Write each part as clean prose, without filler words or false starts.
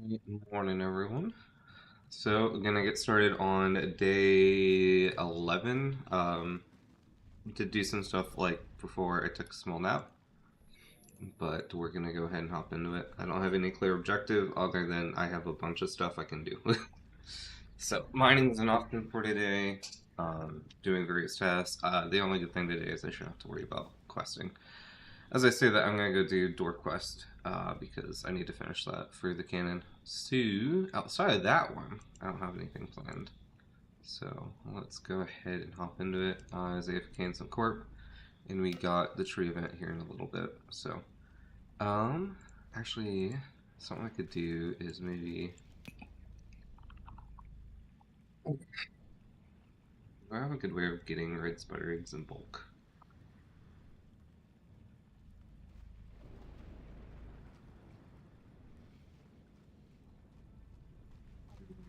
Good morning, everyone. So, we're gonna get started on day 11. Did do some stuff like before I took a small nap, but we're gonna go ahead and hop into it. I don't have any clear objective other than I have a bunch of stuff I can do. So, mining is an option for today. Doing various tasks. The only good thing today is I shouldn't have to worry about questing. As I say that, I'm gonna go do door quest because I need to finish that for the cannon. So outside of that one, I don't have anything planned. So let's go ahead and hop into it. Isaiah and some corp, and we got the tree event here in a little bit. So, actually, something I could do is maybe. Do I have a good way of getting red spider eggs in bulk?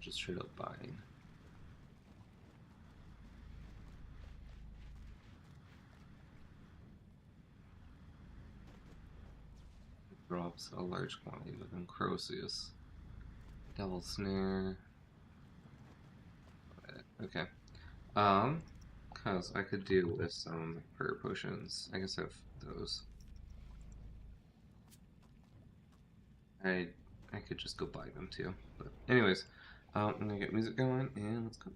Just straight up buying. Drops a large quantity of Encrosius. Devil Snare. Okay. Um, cause I could do with some prayer potions. I guess I have those. I I could just go buy them too. But anyways, I'm gonna get music going and let's go.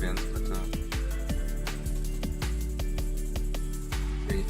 advanced, but great.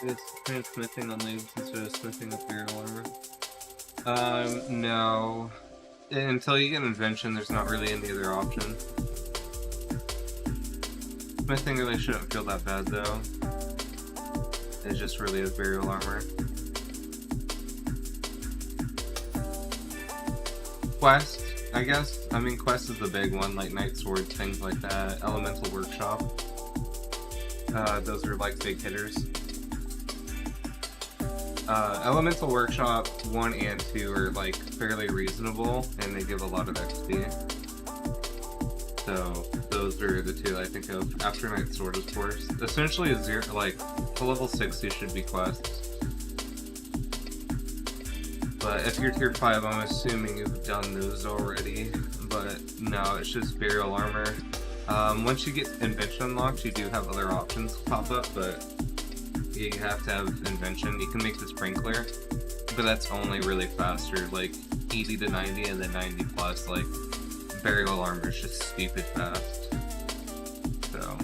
It's kind of smithing on leaves instead of smithing with burial armor. No. Until you get invention, there's not really any other option. Smithing really shouldn't feel that bad though. It just really is burial armor. Quest, I guess. I mean, Quest is the big one, like Night Sword, things like that. Elemental Workshop. Those are like big hitters. Elemental Workshop 1 and 2 are like fairly reasonable, and they give a lot of XP. So those are the two I think of. After Night Sword, of course. Essentially, like to level 60 should be quests. But if you're tier 5, I'm assuming you've done those already. But no, it's just burial armor. Once you get invention unlocked, you do have other options pop up, but you have to have invention. You can make the sprinkler, but that's only really faster, like 80 to 90 and then 90 plus. Like burial armor is just stupid fast. So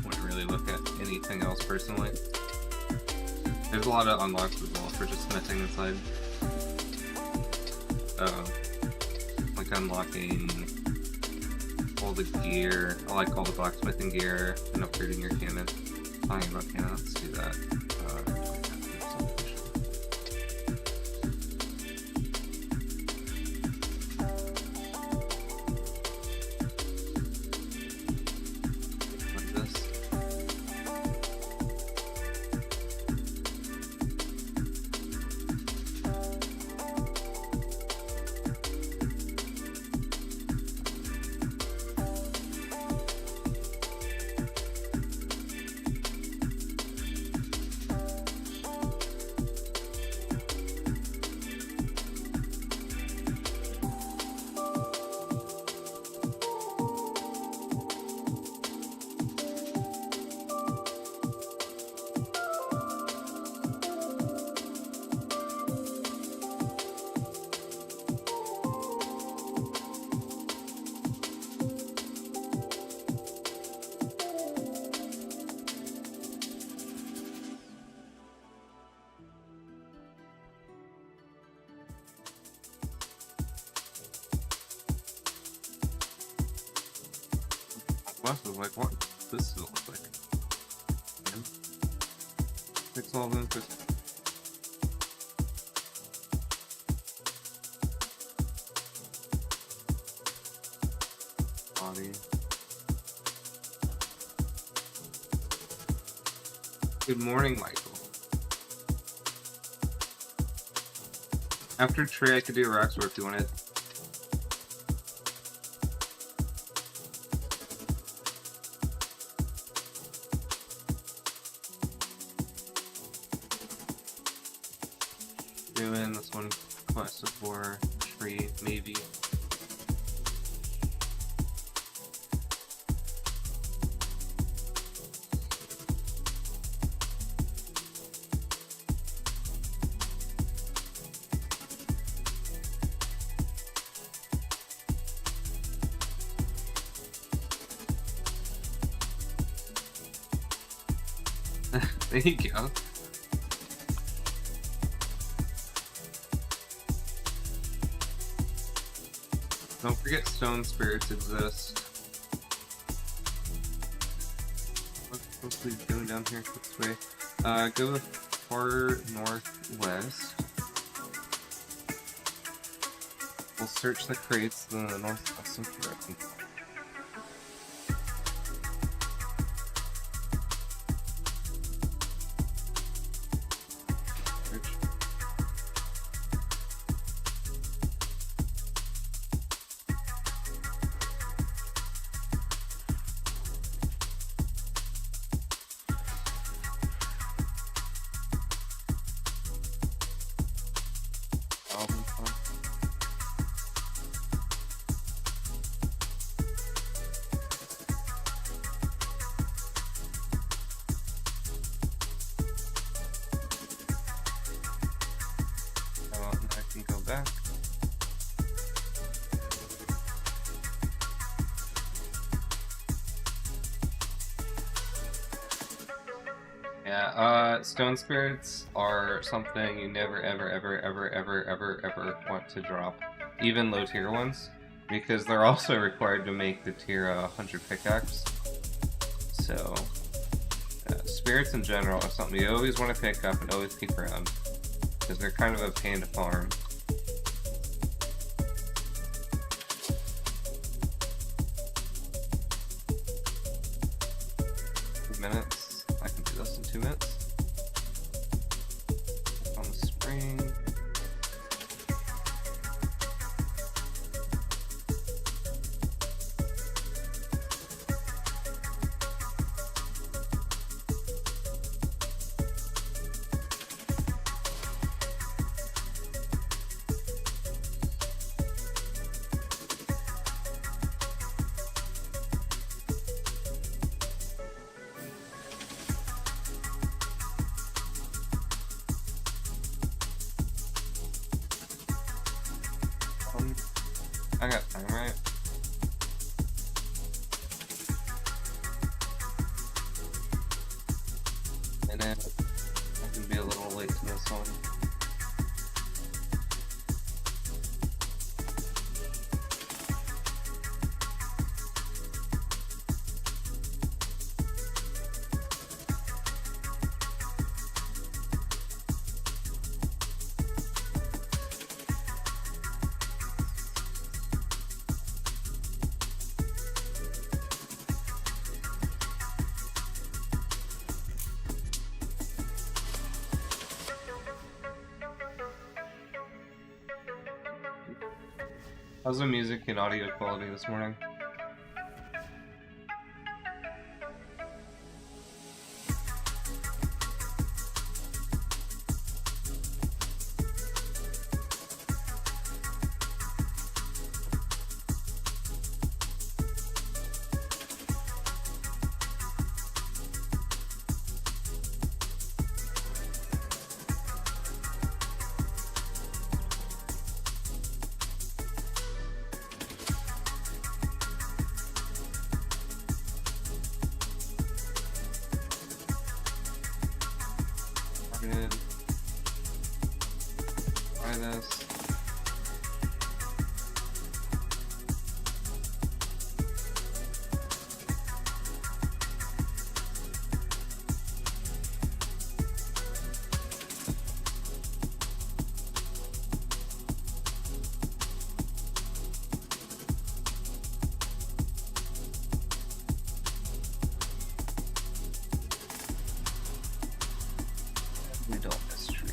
wouldn't really look at anything else personally. There's a lot of unlocks as well for just smithing inside. Like unlocking all the gear, I like all the blacksmithing gear, and upgrading your cannon. Talking about cannon, let's do that. Like this. I was like, what does this look like? Yeah. Fix all of them. Body. Good morning, Michael. After Trey, I could do a rock sword if you wanted. Doing this one quest before tree, maybe. There you go. Don't forget stone spirits exist. What's supposed to be going down here this way? Go far northwest. We'll search the crates in the northwestern direction. Yeah, stone spirits are something you never ever want to drop. Even low tier ones. Because they're also required to make the tier 100 pickaxe. So, spirits in general are something you always want to pick up and always keep around. Because they're kind of a pain to farm. 2 minutes. I can do this in 2 minutes. On the spring. I got time, right? And then I can be a little late to this one. How's the music and audio quality this morning? Good. Try this. Middle mystery.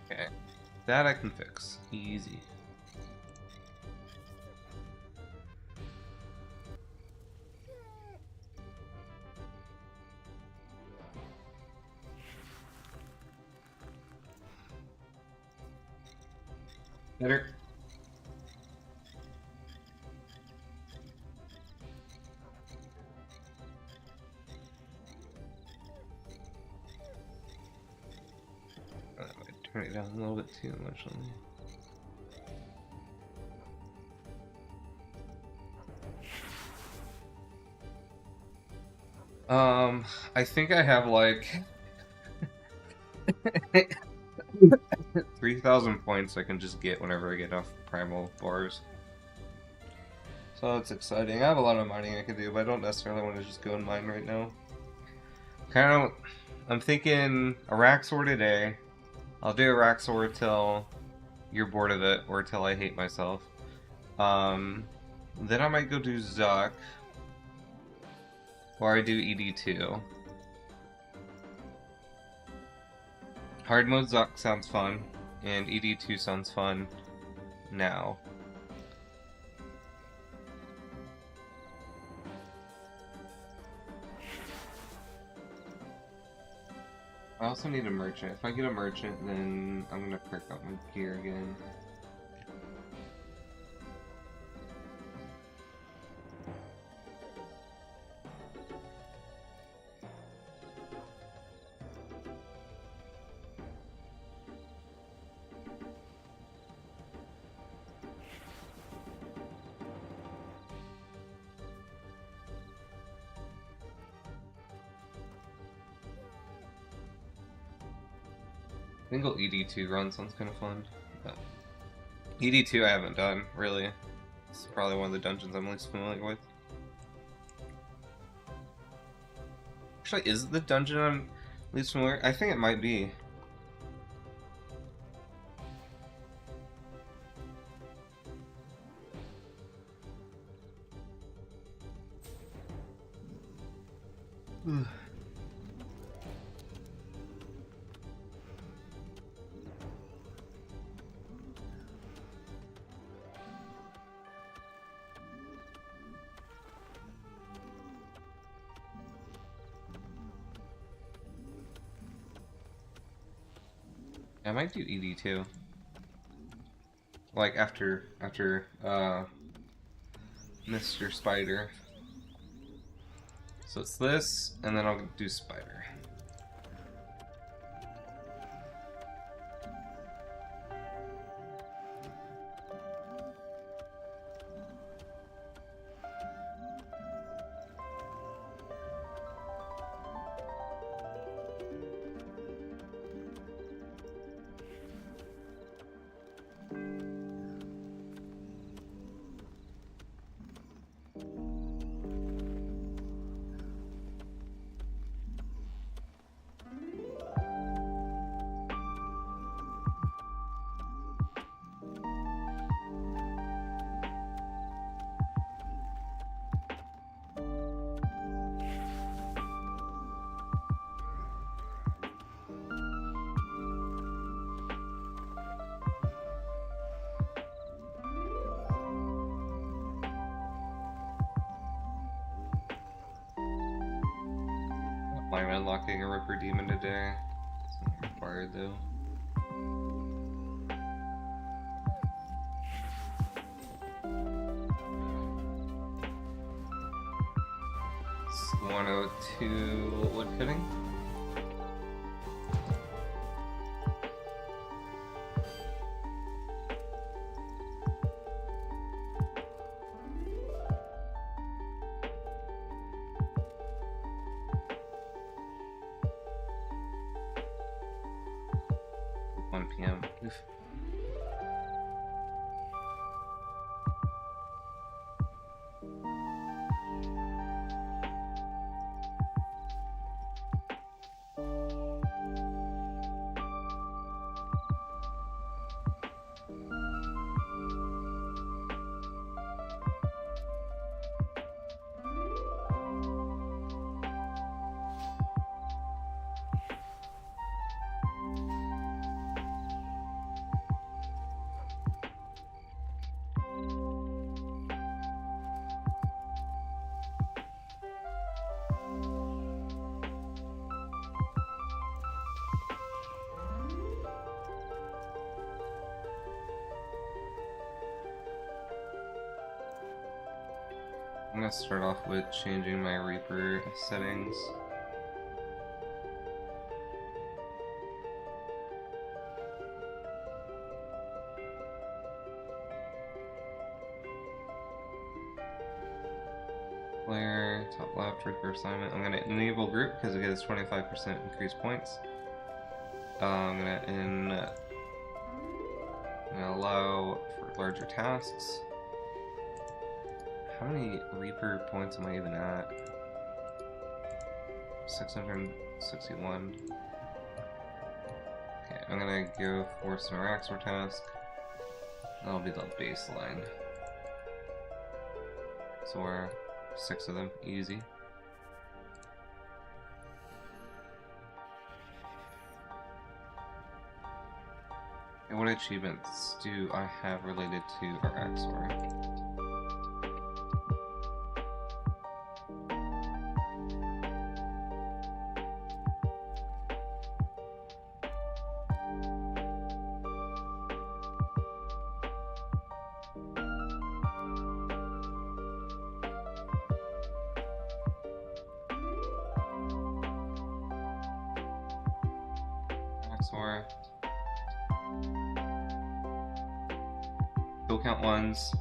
Okay, that I can fix. Easy. Better. Turn it down a little bit too much on me. I think I have like 3,000 points I can just get whenever I get off primal bars. So that's exciting. I have a lot of mining I can do, but I don't necessarily want to just go and mine right now. I'm thinking a Raxor today. I'll do a Raxor till you're bored of it, or till I hate myself. Then I might go do Zuck. Or I do ED2. Hard mode Zuck sounds fun, and ED2 sounds fun now. I also need a merchant. If I get a merchant, then I'm gonna pick up my gear again. Single ED2 run sounds kind of fun. But ED2 I haven't done, really. It's probably one of the dungeons I'm least familiar with. Actually, is it the dungeon I'm least familiar? I think it might be. I might do ED2. Like after Mr. Spider. So it's this, and then I'll do Spider. I'm unlocking a Ripper Demon today. It's not required though. It's 102 wood fitting. PM. Oof. I'm gonna start off with changing my Reaper settings. Player, top left, Reaper assignment. I'm gonna enable group because it gives 25% increased points. I'm gonna allow for larger tasks. How many Reaper points am I even at? 661. Okay, I'm gonna go for some Araxor task. That'll be the baseline. So we're 6 of them, easy. And what achievements do I have related to Araxor? Raxor. Kill count ones.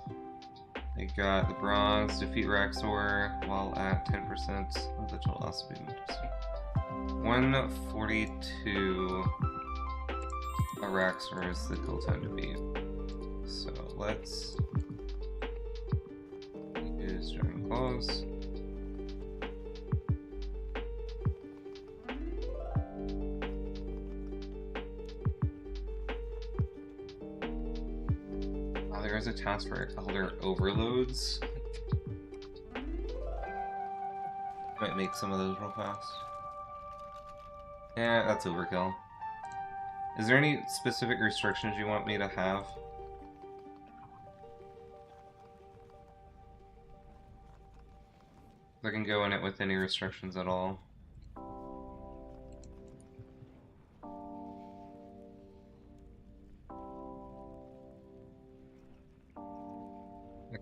They got the bronze, defeat Raxor while at 10% of the total loss of 142 Raxor is the kill time to beat. So let's use Dragon Claws. There's a task for Elder Overloads. Might make some of those real fast. Yeah, that's overkill. Is there any specific restrictions you want me to have? I can go in it with any restrictions at all.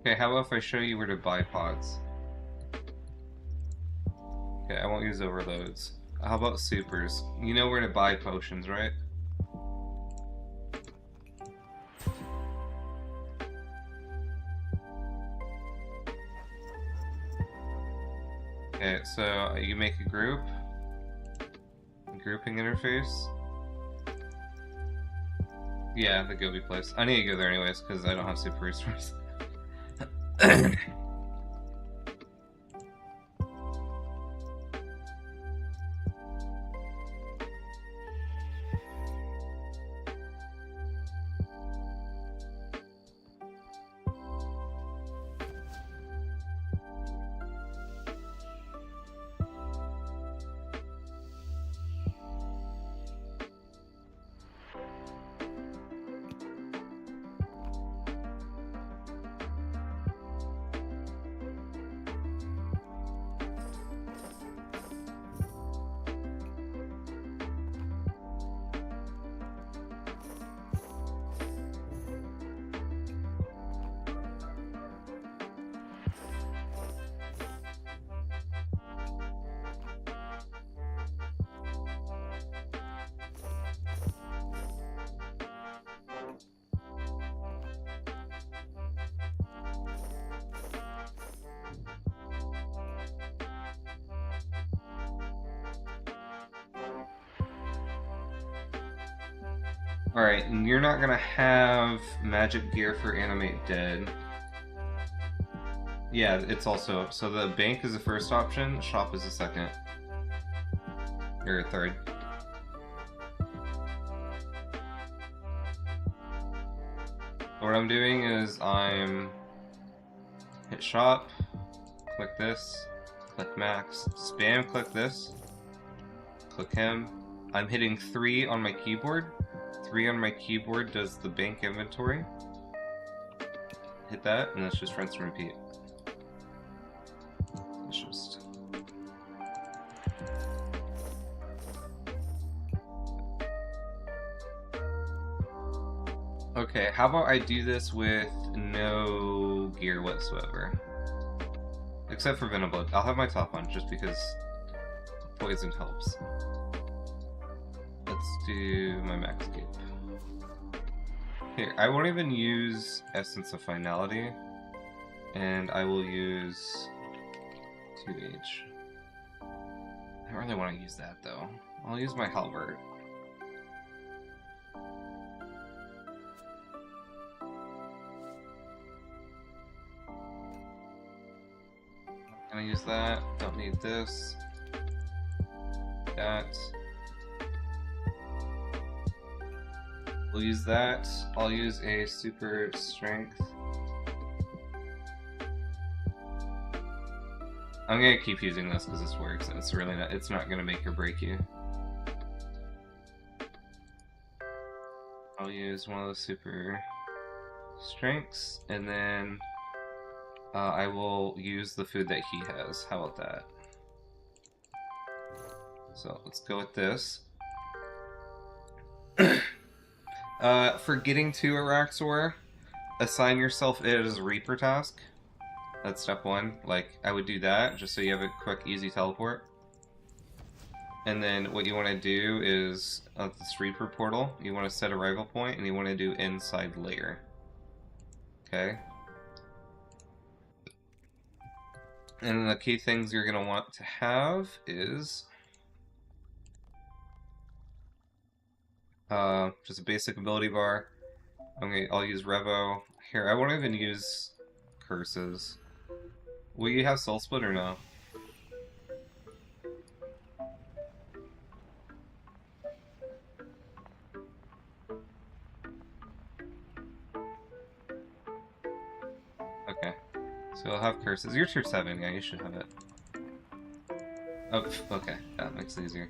Okay, how about if I show you where to buy pods? Okay, I won't use overloads. How about supers? You know where to buy potions, right? Okay, so you make a group. Grouping interface. Yeah, the Gobi place. I need to go there anyways, because I don't have super resources. Alright, and you're not gonna have magic gear for Animate Dead. Yeah, it's also... So the bank is the first option, shop is the second. Or third. What I'm doing is I'm... hit shop, click this, click max, spam click this, click him. I'm hitting 3 on my keyboard. 3 on my keyboard does the bank inventory. Hit that, and let's just rinse and repeat. Let's just... Okay, how about I do this with no gear whatsoever? Except for Venom Blood. I'll have my top on, just because poison helps. Let's do my max cape. Here, I won't even use Essence of Finality, and I will use 2H. I don't really want to use that though. I'll use my Halberd. Can I use that? Don't need this. That. We'll use that. I'll use a super strength. I'm gonna keep using this because this works. It's really not. It's not gonna make or break you. I'll use one of the super strengths, and then I will use the food that he has. How about that? So let's go with this. For getting to Araxor, assign yourself it as a Reaper task. That's step 1. Like, I would do that, just so you have a quick, easy teleport. And then what you want to do is at the Reaper portal, you want to set arrival point and you want to do inside layer. Okay? And the key things you're going to want to have is just a basic ability bar. I'll use Revo. Here, I won't even use curses. Will you have Soul Split or no? Okay. So you'll have curses. You're tier 7, yeah, you should have it. Oh, okay. That makes it easier.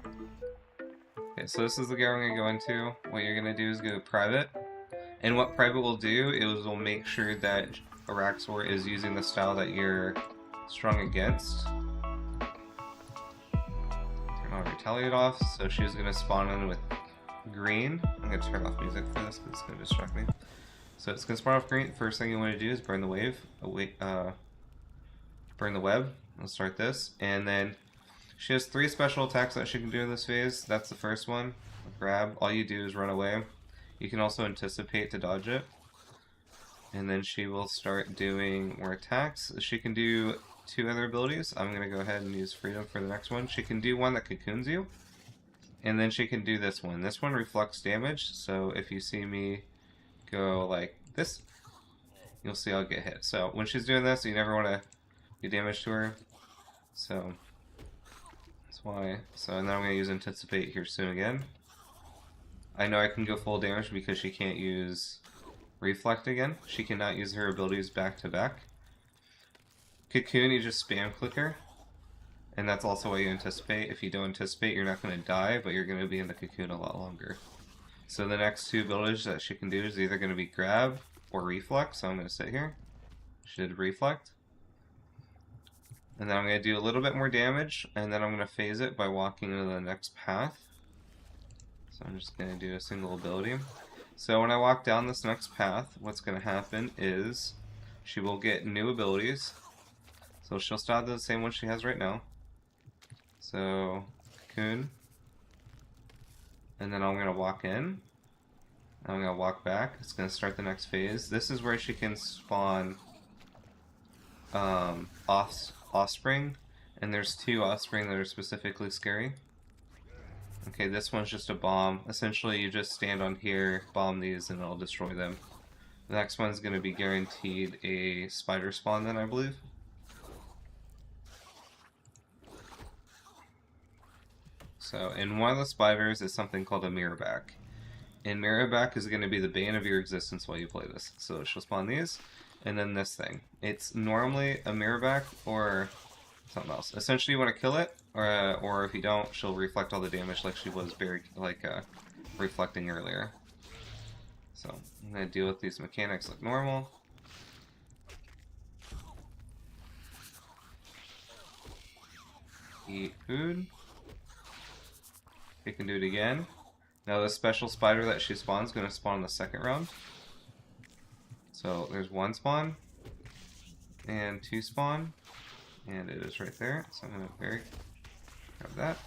Okay, so this is the gear I'm going to go into. What you're going to do is go private. And what private will do is will make sure that Araxor is using the style that you're strong against. Turn all retaliate off, so she's going to spawn in with green. I'm going to turn off music for this because it's going to distract me. So it's going to spawn off green. First thing you want to do is burn the wave. Burn the web. We'll start this. And then she has 3 special attacks that she can do in this phase. That's the first one. Grab. All you do is run away. You can also anticipate to dodge it. And then she will start doing more attacks. She can do 2 other abilities. I'm going to go ahead and use Freedom for the next one. She can do one that cocoons you. And then she can do this one. This one reflects damage. So if you see me go like this, you'll see I'll get hit. So when she's doing this, you never want to do damage to her. So that's why. So and then I'm going to use Anticipate here soon again. I know I can go full damage because she can't use Reflect again. She cannot use her abilities back to back. Cocoon, you just spam click her. And that's also why you anticipate. If you don't anticipate, you're not going to die, but you're going to be in the cocoon a lot longer. So the next 2 abilities that she can do is either going to be grab or reflect. So I'm going to sit here. She did reflect. And then I'm going to do a little bit more damage, and then I'm going to phase it by walking into the next path. So I'm just going to do a single ability. So when I walk down this next path, what's going to happen is she will get new abilities. So she'll start the same one she has right now. So, Cocoon. And then I'm going to walk in. I'm going to walk back. It's going to start the next phase. This is where she can spawn offspring. And there's 2 offspring that are specifically scary. Okay, this one's just a bomb. Essentially, you just stand on here, bomb these, and it'll destroy them. The next one's going to be guaranteed a spider spawn then, I believe. So, and one of the spiders is something called a mirrorback. And mirrorback is going to be the bane of your existence while you play this. So she'll spawn these, and then this thing. It's normally a mirrorback or something else. Essentially, you want to kill it, or if you don't, she'll reflect all the damage like she was reflecting earlier. So I'm going to deal with these mechanics like normal. Eat food. We can do it again. Now the special spider that she spawns is going to spawn in the second round. So there's 1 spawn, and 2 spawn, and it is right there. So I'm going to grab that.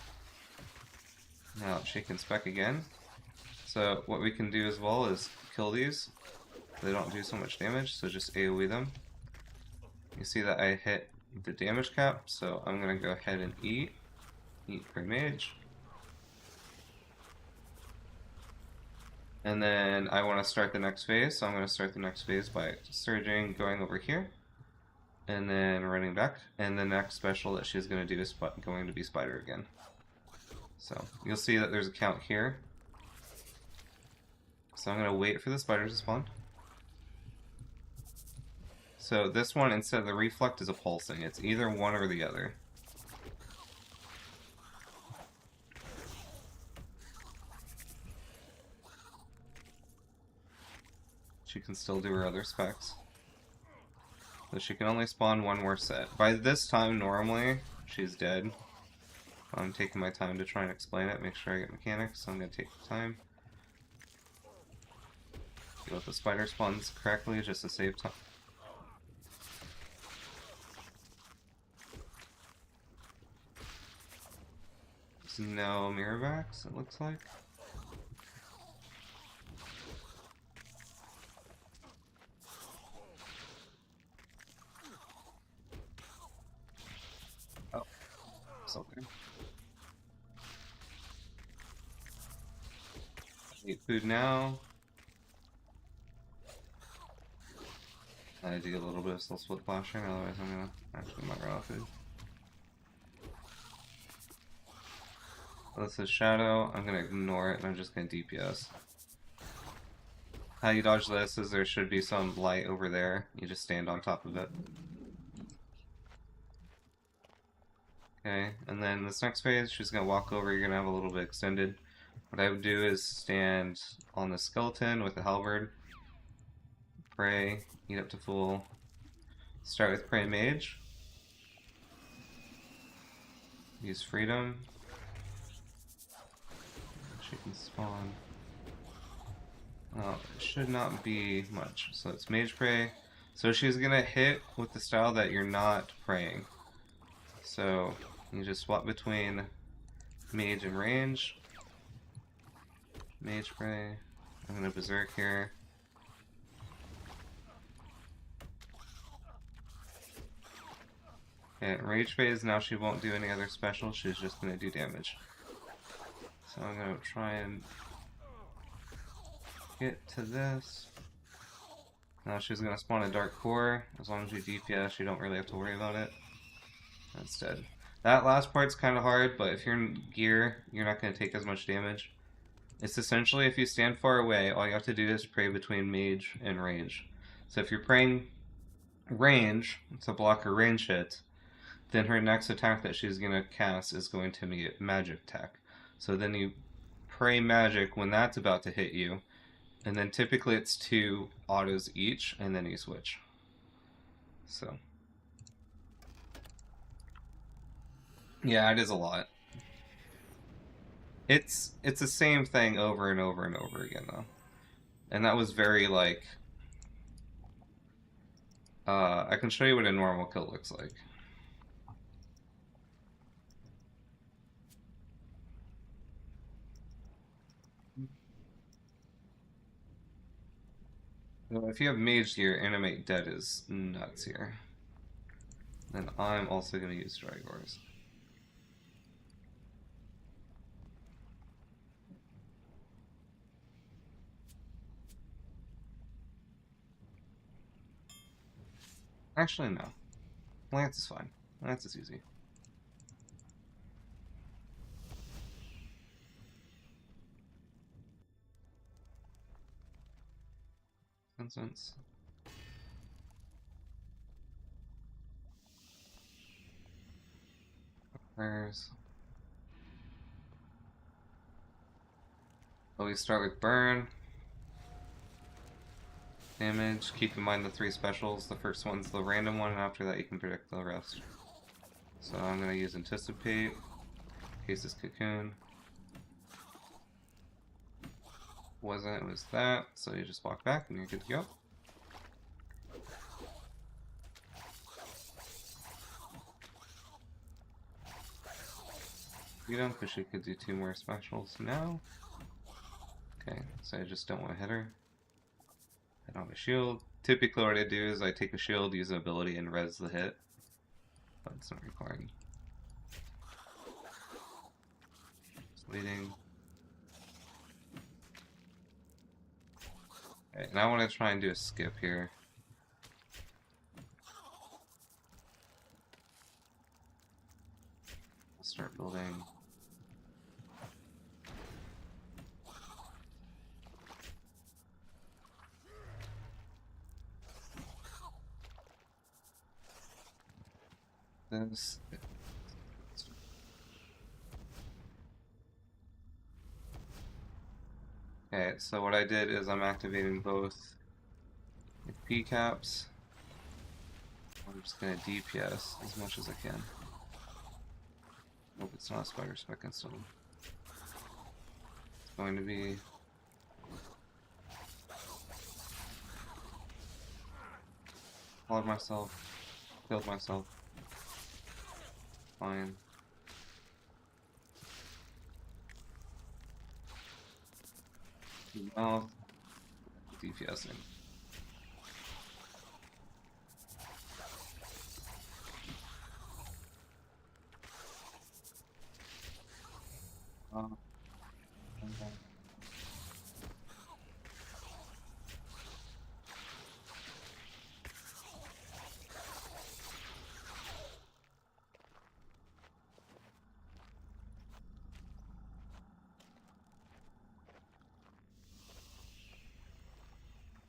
Now she can spec again. So what we can do as well is kill these. They don't do so much damage, so just AoE them. You see that I hit the damage cap, so I'm going to go ahead and eat Prey Mage. And then I want to start the next phase, so I'm going to start the next phase by surging, going over here, and then running back. And the next special that she's going to do is going to be Spider again. So you'll see that there's a count here. So I'm going to wait for the spider to spawn. So this one, instead of the reflect, is a pulsing. It's either one or the other. She can still do her other specs. So she can only spawn 1 more set. By this time, normally, she's dead. I'm taking my time to try and explain it, make sure I get mechanics, so I'm going to take the time. Deal with the spider spawns correctly, just to save time. no mirrorbacks, it looks like. Oh, something. Eat food now. I need to get a little bit of soul split flashing, otherwise I'm gonna actually not run out of food. This is shadow. I'm gonna ignore it and I'm just gonna DPS. How you dodge this is there should be some light over there. You just stand on top of it. Okay, and then this next phase, she's gonna walk over. You're gonna have a little bit extended. What I would do is stand on the skeleton with the halberd. Pray, eat up to full. Start with Pray Mage. Use Freedom. She can spawn. It should not be much. So it's Mage Pray. So she's gonna hit with the style that you're not praying. So you just swap between Mage and Range. Mage Pray. I'm gonna Berserk here. Okay, Rage Phase, now she won't do any other special, she's just gonna do damage. So I'm gonna try and get to this. Now she's gonna spawn a Dark Core. As long as you DPS, you don't really have to worry about it. That's dead. That last part's kind of hard, but if you're in gear, you're not gonna take as much damage. It's essentially, if you stand far away, all you have to do is pray between Mage and Range. So if you're praying Range to block her range hit, then her next attack that she's going to cast is going to be a magic attack. So then you pray magic when that's about to hit you, and then typically it's 2 autos each, and then you switch. So, yeah, it is a lot. It's the same thing over and over and over again, though. And that was very, like... I can show you what a normal kill looks like. So if you have Mage gear, Animate Dead is nuts here. Then I'm also going to use Dragors. Actually, no. Lance is fine. Lance is easy. Nonsense. Prayers. Well, we start with Burn. Damage. Keep in mind the 3 specials. The first one's the random one, and after that you can predict the rest. So I'm going to use Anticipate. Case's Cocoon. Wasn't, it was that. So you just walk back and you're good to go. You don't, because she could do 2 more specials now. Okay, so I just don't want to hit her. I don't have a shield. Typically what I do is I take a shield, use an ability, and res the hit. But it's not required. Just waiting. Okay, now I want to try and do a skip here. I'll start building. This. Okay, so what I did is I'm activating both P caps. I'm just gonna DPS as much as I can. Hope it's not a spider spec and still. It's going to be followed myself, killed myself. Fine. Mouth DPSing.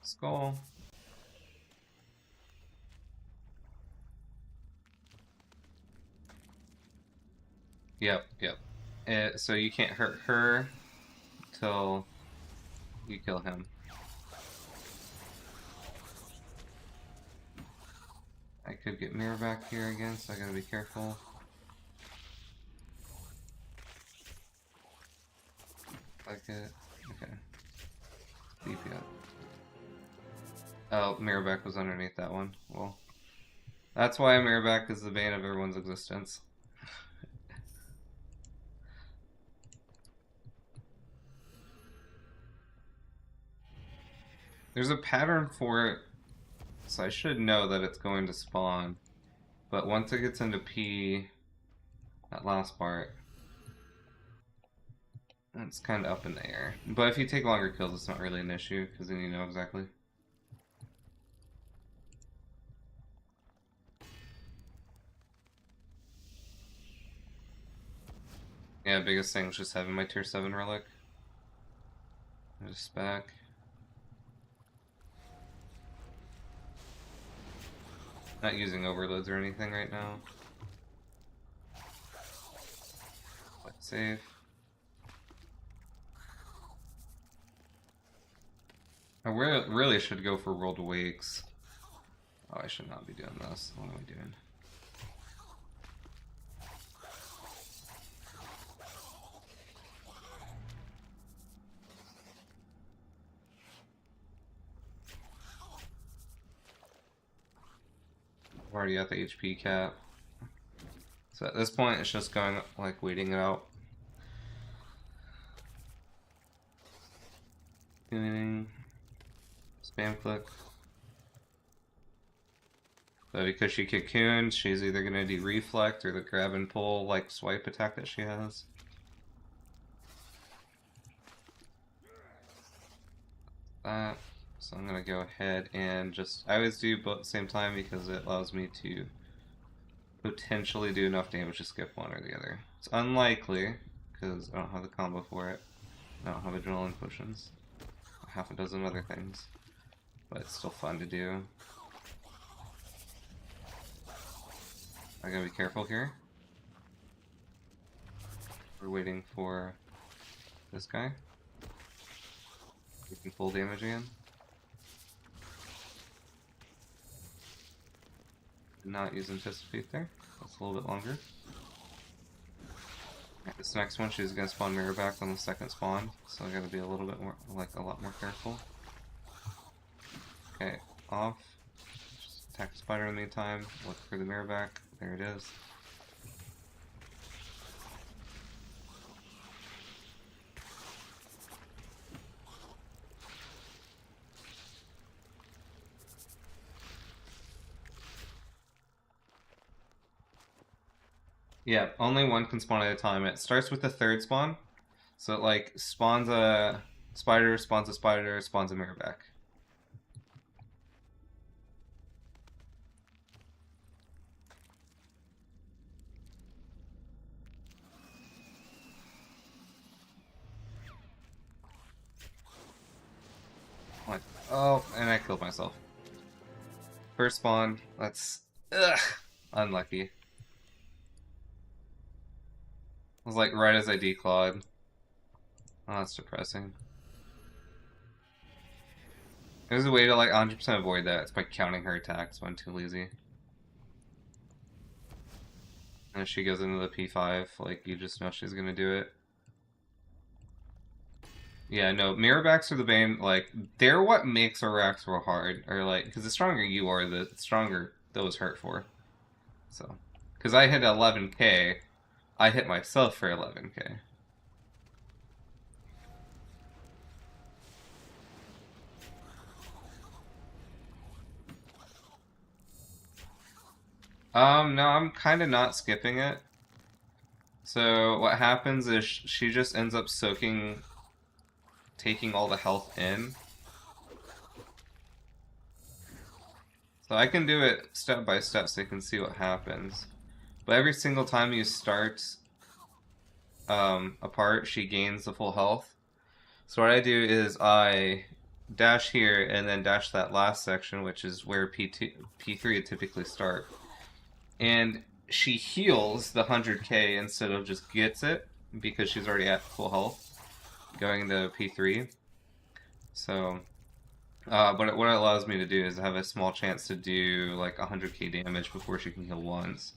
Skull. Yep, yep. So you can't hurt her till you kill him. I could get mirror back here again, so I gotta be careful. Like it. Okay. Leave it. Oh, Mirrorback was underneath that one. Well, that's why Mirrorback is the bane of everyone's existence. There's a pattern for it, so I should know that it's going to spawn. But once it gets into P, that last part, it's kind of up in the air. But if you take longer kills, it's not really an issue, because then you know exactly. Yeah, biggest thing is just having my tier 7 relic. Just back. Not using overloads or anything right now. Let's save. I really should go for World Awakes. Oh, I should not be doing this. What am I doing? I'm already at the HP cap. So at this point, it's just going, like, waiting it out. Tuning. Spam click. So because she cocooned, she's either going to do reflect or the grab and pull, like, swipe attack that she has. That. So I'm going to go ahead and just... I always do both at the same time because it allows me to potentially do enough damage to skip one or the other. It's unlikely, because I don't have the combo for it. I don't have adrenaline potions. Half a dozen other things. But it's still fun to do. I gotta be careful here. We're waiting for this guy. We can full damage again. Not use anticipate there. That's a little bit longer. Right, this next one, she's gonna spawn mirror back on the second spawn, so I gotta be a little bit more, like a lot more careful. Okay, off. Just attack the spider in the meantime. Look for the mirror back. There it is. Yeah, only one can spawn at a time. It starts with the third spawn. So it like spawns a spider, spawns a mirror back. Like, oh, and I killed myself. First spawn, that's unlucky. It was like right as I declawed. Oh, that's depressing. There's a way to like 100% avoid that. It's by counting her attacks when I'm too lazy. And if she goes into the P5, like you just know she's gonna do it. Yeah, no, mirrorbacks are the bane. Like they're what makes our racks so hard, or like because the stronger you are, the stronger those hurt for. So, because I hit 11k, I hit myself for 11k. No, I'm kind of not skipping it. So what happens is she just ends up taking all the health in. So I can do it step by step so you can see what happens. But every single time you start a part, she gains the full health. So what I do is I dash here and then dash that last section, which is where P3 would typically start. And she heals the 100k instead of just gets it because she's already at full health going to P3. So, but what it allows me to do is have a small chance to do like 100k damage before she can heal once.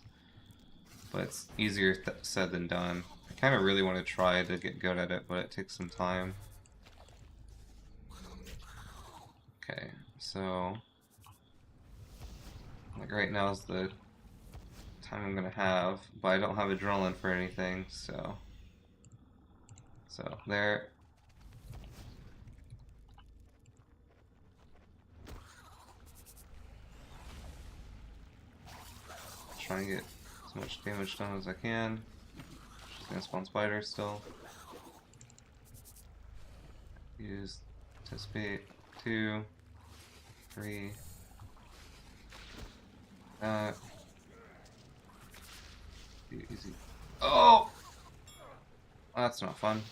But it's easier said than done. I kind of really want to try to get good at it, but it takes some time. Okay, so like right now is the time I'm gonna have, but I don't have adrenaline for anything, so there. Try and get as much damage done as I can. She's gonna spawn spiders still. Use anticipate 2, 3. Easy. Oh, that's not fun.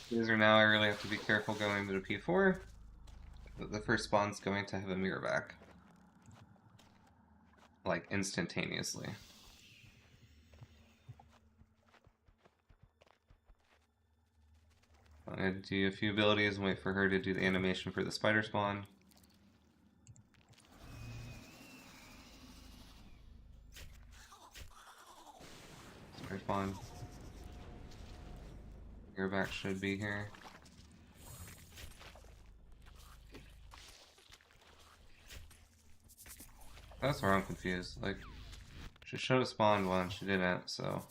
These are now I really have to be careful going to the P4. The first spawn's going to have a mirror back. Like instantaneously. I'm gonna do a few abilities and wait for her to do the animation for the spider spawn. Spider spawn. Mirror back should be here. That's where I'm confused. Like, she should have spawned one, she didn't, so.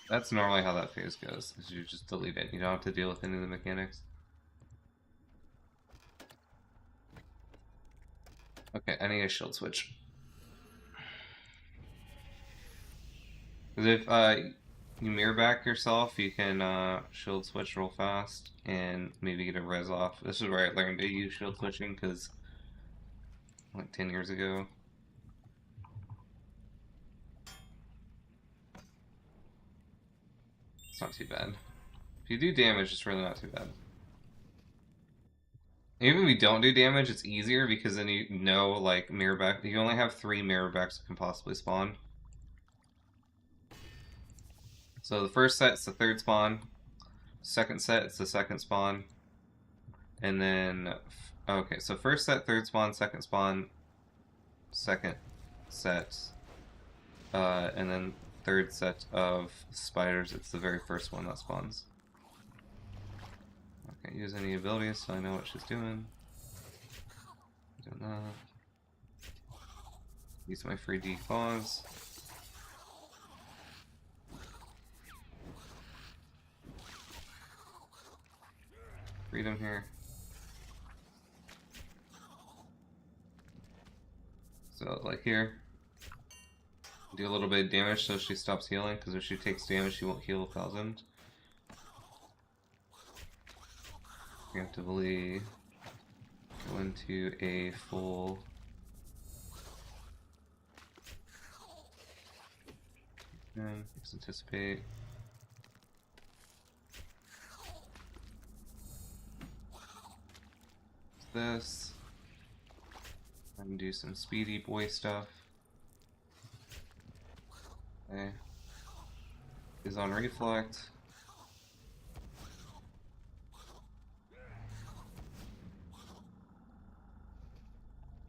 That's normally how that phase goes, is you just delete it. You don't have to deal with any of the mechanics. Okay, I need a shield switch. Because if you mirror back yourself, you can shield switch real fast and maybe get a res off. This is where I learned to use shield switching, because like 10 years ago. It's not too bad. If you do damage, it's really not too bad. Even if you don't do damage, it's easier because then you know, like, mirror back. You only have 3 mirror backs that can possibly spawn. So the first set's the third spawn. Second set, it's the second spawn. And then, okay, so first set, third spawn, second spawn, second set. And then third set of spiders, it's the very first one that spawns. I can't use any abilities, so I know what she's doing. Doing that. Use my free defaws. Freedom here. So, like here, do a little bit of damage so she stops healing, because if she takes damage, she won't heal 1,000. Preemptively go into a full and anticipate. This and do some speedy boy stuff. Okay. is on reflect.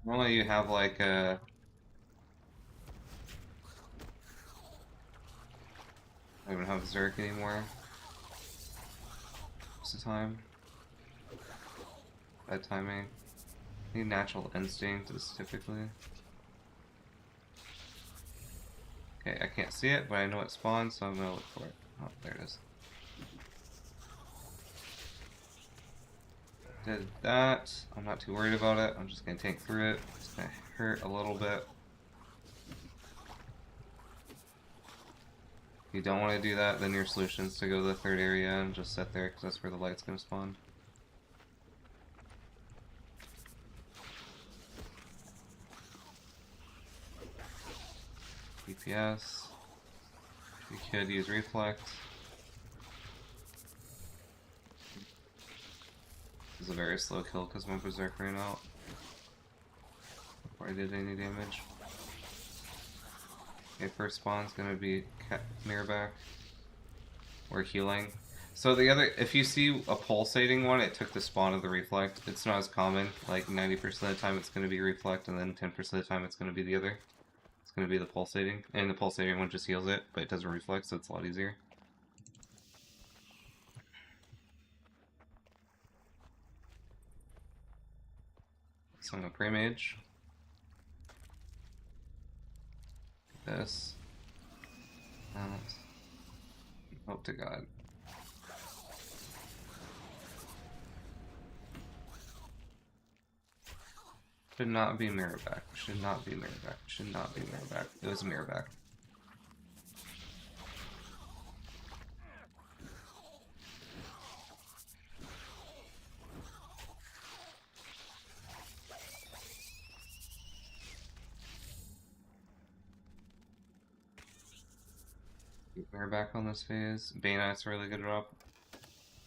Normally you have like a... I don't have Zerk anymore. Most of the time. Bad timing. I think natural instinct is typically... Okay, I can't see it, but I know it spawns, so I'm gonna look for it. Oh, there it is. Did that. I'm not too worried about it. I'm just gonna tank through it. It's gonna hurt a little bit. If you don't want to do that, then your solution is to go to the third area and just sit there, because that's where the light's gonna spawn. DPS. You could use reflect. This is a very slow kill because my berserk ran out before I did any damage. Okay, first spawn's gonna be mirror back or healing. So the other, if you see a pulsating one, it took the spawn of the reflect. It's not as common. Like 90% of the time, it's gonna be reflect, and then 10% of the time, it's gonna be the other. It's going to be the pulsating, and the pulsating one just heals it, but it doesn't reflect, so it's a lot easier. So I'm going to pre-mage. This. Hope to God. Should not be mirror back. Should not be mirror back. Should not be mirror back. It was mirror back. Mirror back on this phase. Bayonet's a really good drop.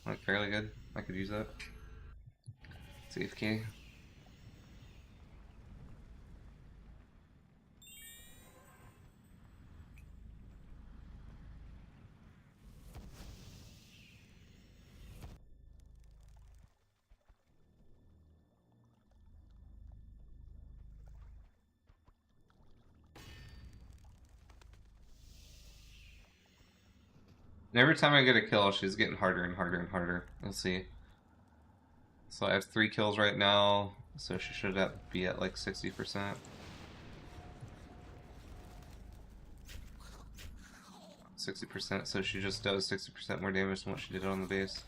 Like, fairly good. I could use that. CFK. And every time I get a kill, she's getting harder and harder and harder. You'll see. So I have 3 kills right now, so she should be at like 60%. 60%, so she just does 60% more damage than what she did on the base.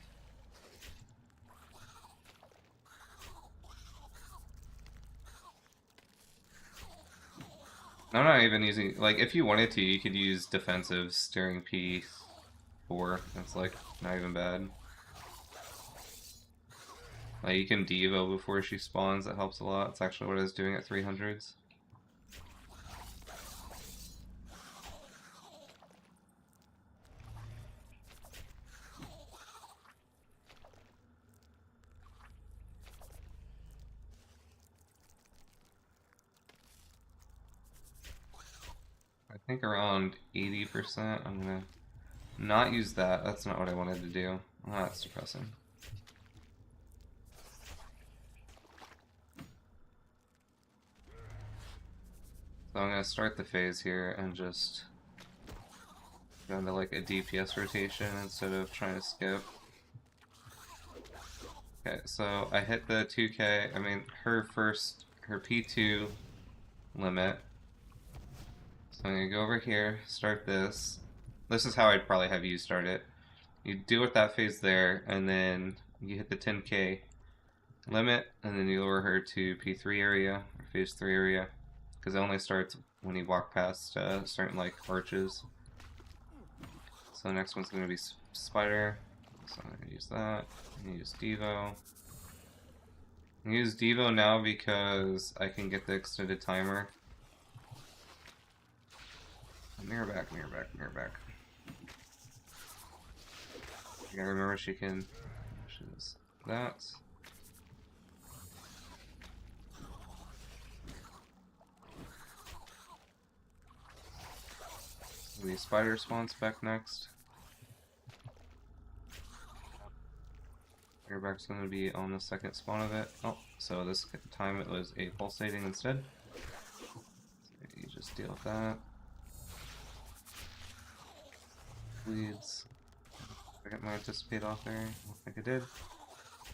I'm not even using, like, if you wanted to, you could use defensives during P4. That's like not even bad. Like, you can Devo before she spawns, that helps a lot. It's actually what I was doing at 300s. I think around 80%. I'm gonna not use that. That's not what I wanted to do. Oh, that's depressing. So I'm gonna start the phase here and just go into like a DPS rotation instead of trying to skip. Okay, so I hit the 2K. I mean, her P2 limit. So I'm gonna go over here, start this. This is how I'd probably have you start it. You do with that phase there, and then you hit the 10K limit, and then you lower her to P3 area, or phase 3 area, because it only starts when you walk past certain like arches. So the next one's gonna be Spider. So I'm gonna use that. I'm gonna use Devo. I'm gonna use Devo now because I can get the extended timer. Mirror back, mirror back, mirror back. You gotta remember she can. She does that. The spider spawns back next. Mirrorback's going to be on the second spawn of it. Oh, so this time it was a pulsating instead. So you just deal with that. Bleeds. I got my anticipate off there. I don't think I did.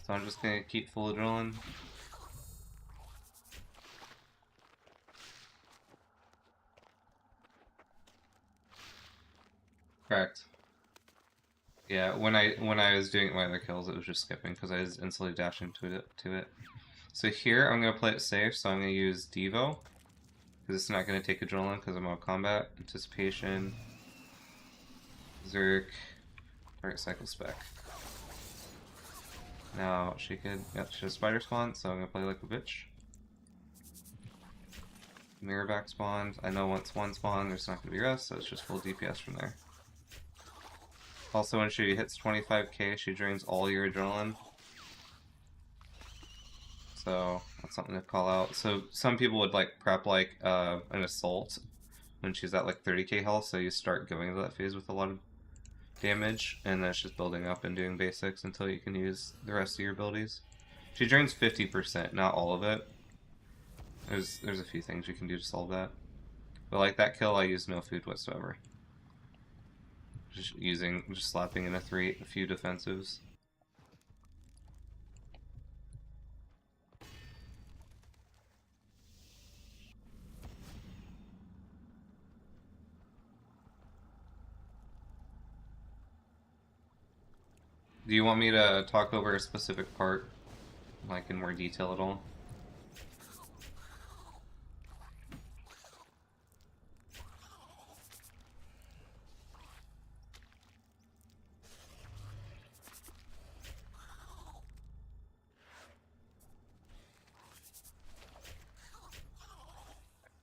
So I'm just going to keep full adrenaline. Correct. Yeah, when I was doing my other kills, it was just skipping because I was instantly dashing to it. So here I'm gonna play it safe. So I'm gonna use Devo because it's not gonna take adrenaline because I'm out of combat. Anticipation, Zerk, Dark Cycle Spec. Now she could, yep, she has Spider Spawn, so I'm gonna play like a bitch. Mirrorback spawned. I know once one spawn, there's not gonna be rest, so it's just full DPS from there. Also, when she hits 25k, she drains all your adrenaline. So, that's something to call out. So, some people would like prep like an assault when she's at like 30k health, so you start going into that phase with a lot of damage, and then it's just building up and doing basics until you can use the rest of your abilities. She drains 50%, not all of it. There's a few things you can do to solve that. But like that kill, I used no food whatsoever. Just slapping in a few defensives. Do you want me to talk over a specific part, like in more detail at all?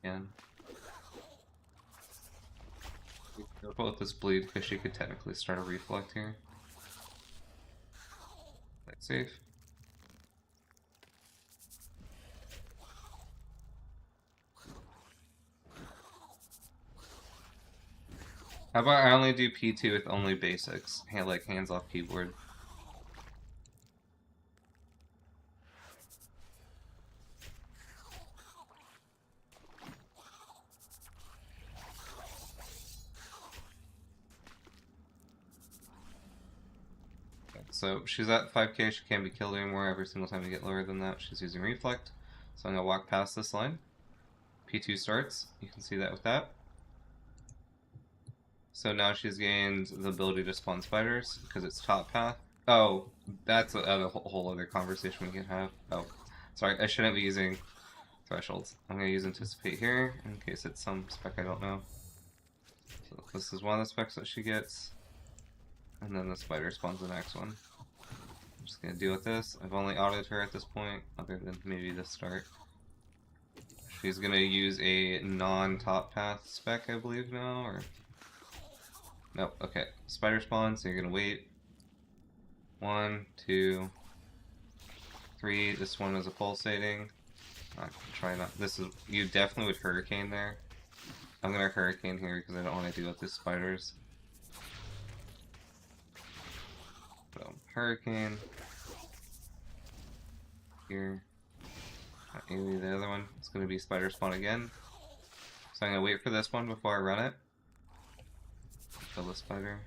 Yeah. Be careful with this bleed because she could technically start a reflect here. That's safe. How about I only do P2 with only basics, like hands off keyboard. So she's at 5k, she can't be killed anymore. Every single time you get lower than that, she's using Reflect. So I'm going to walk past this line. P2 starts, you can see that with that. So now she's gained the ability to spawn spiders, because it's top path. Oh, that's a whole other conversation we can have. Oh, sorry, I shouldn't be using thresholds. I'm going to use Anticipate here, in case it's some spec I don't know. So this is one of the specs that she gets. And then the spider spawns the next one. I'm just gonna deal with this. I've only autoed her at this point, other than maybe the start. She's gonna use a non-top path spec, I believe now, or... Nope, okay. Spider spawn, so you're gonna wait. 1, 2, 3. This one is a pulsating. Try not... This is... You definitely would Hurricane there. I'm gonna Hurricane here because I don't want to deal with these spiders. So, Hurricane. Here. Maybe the other one is going to be Spider Spawn again. So I'm going to wait for this one before I run it. Kill the spider.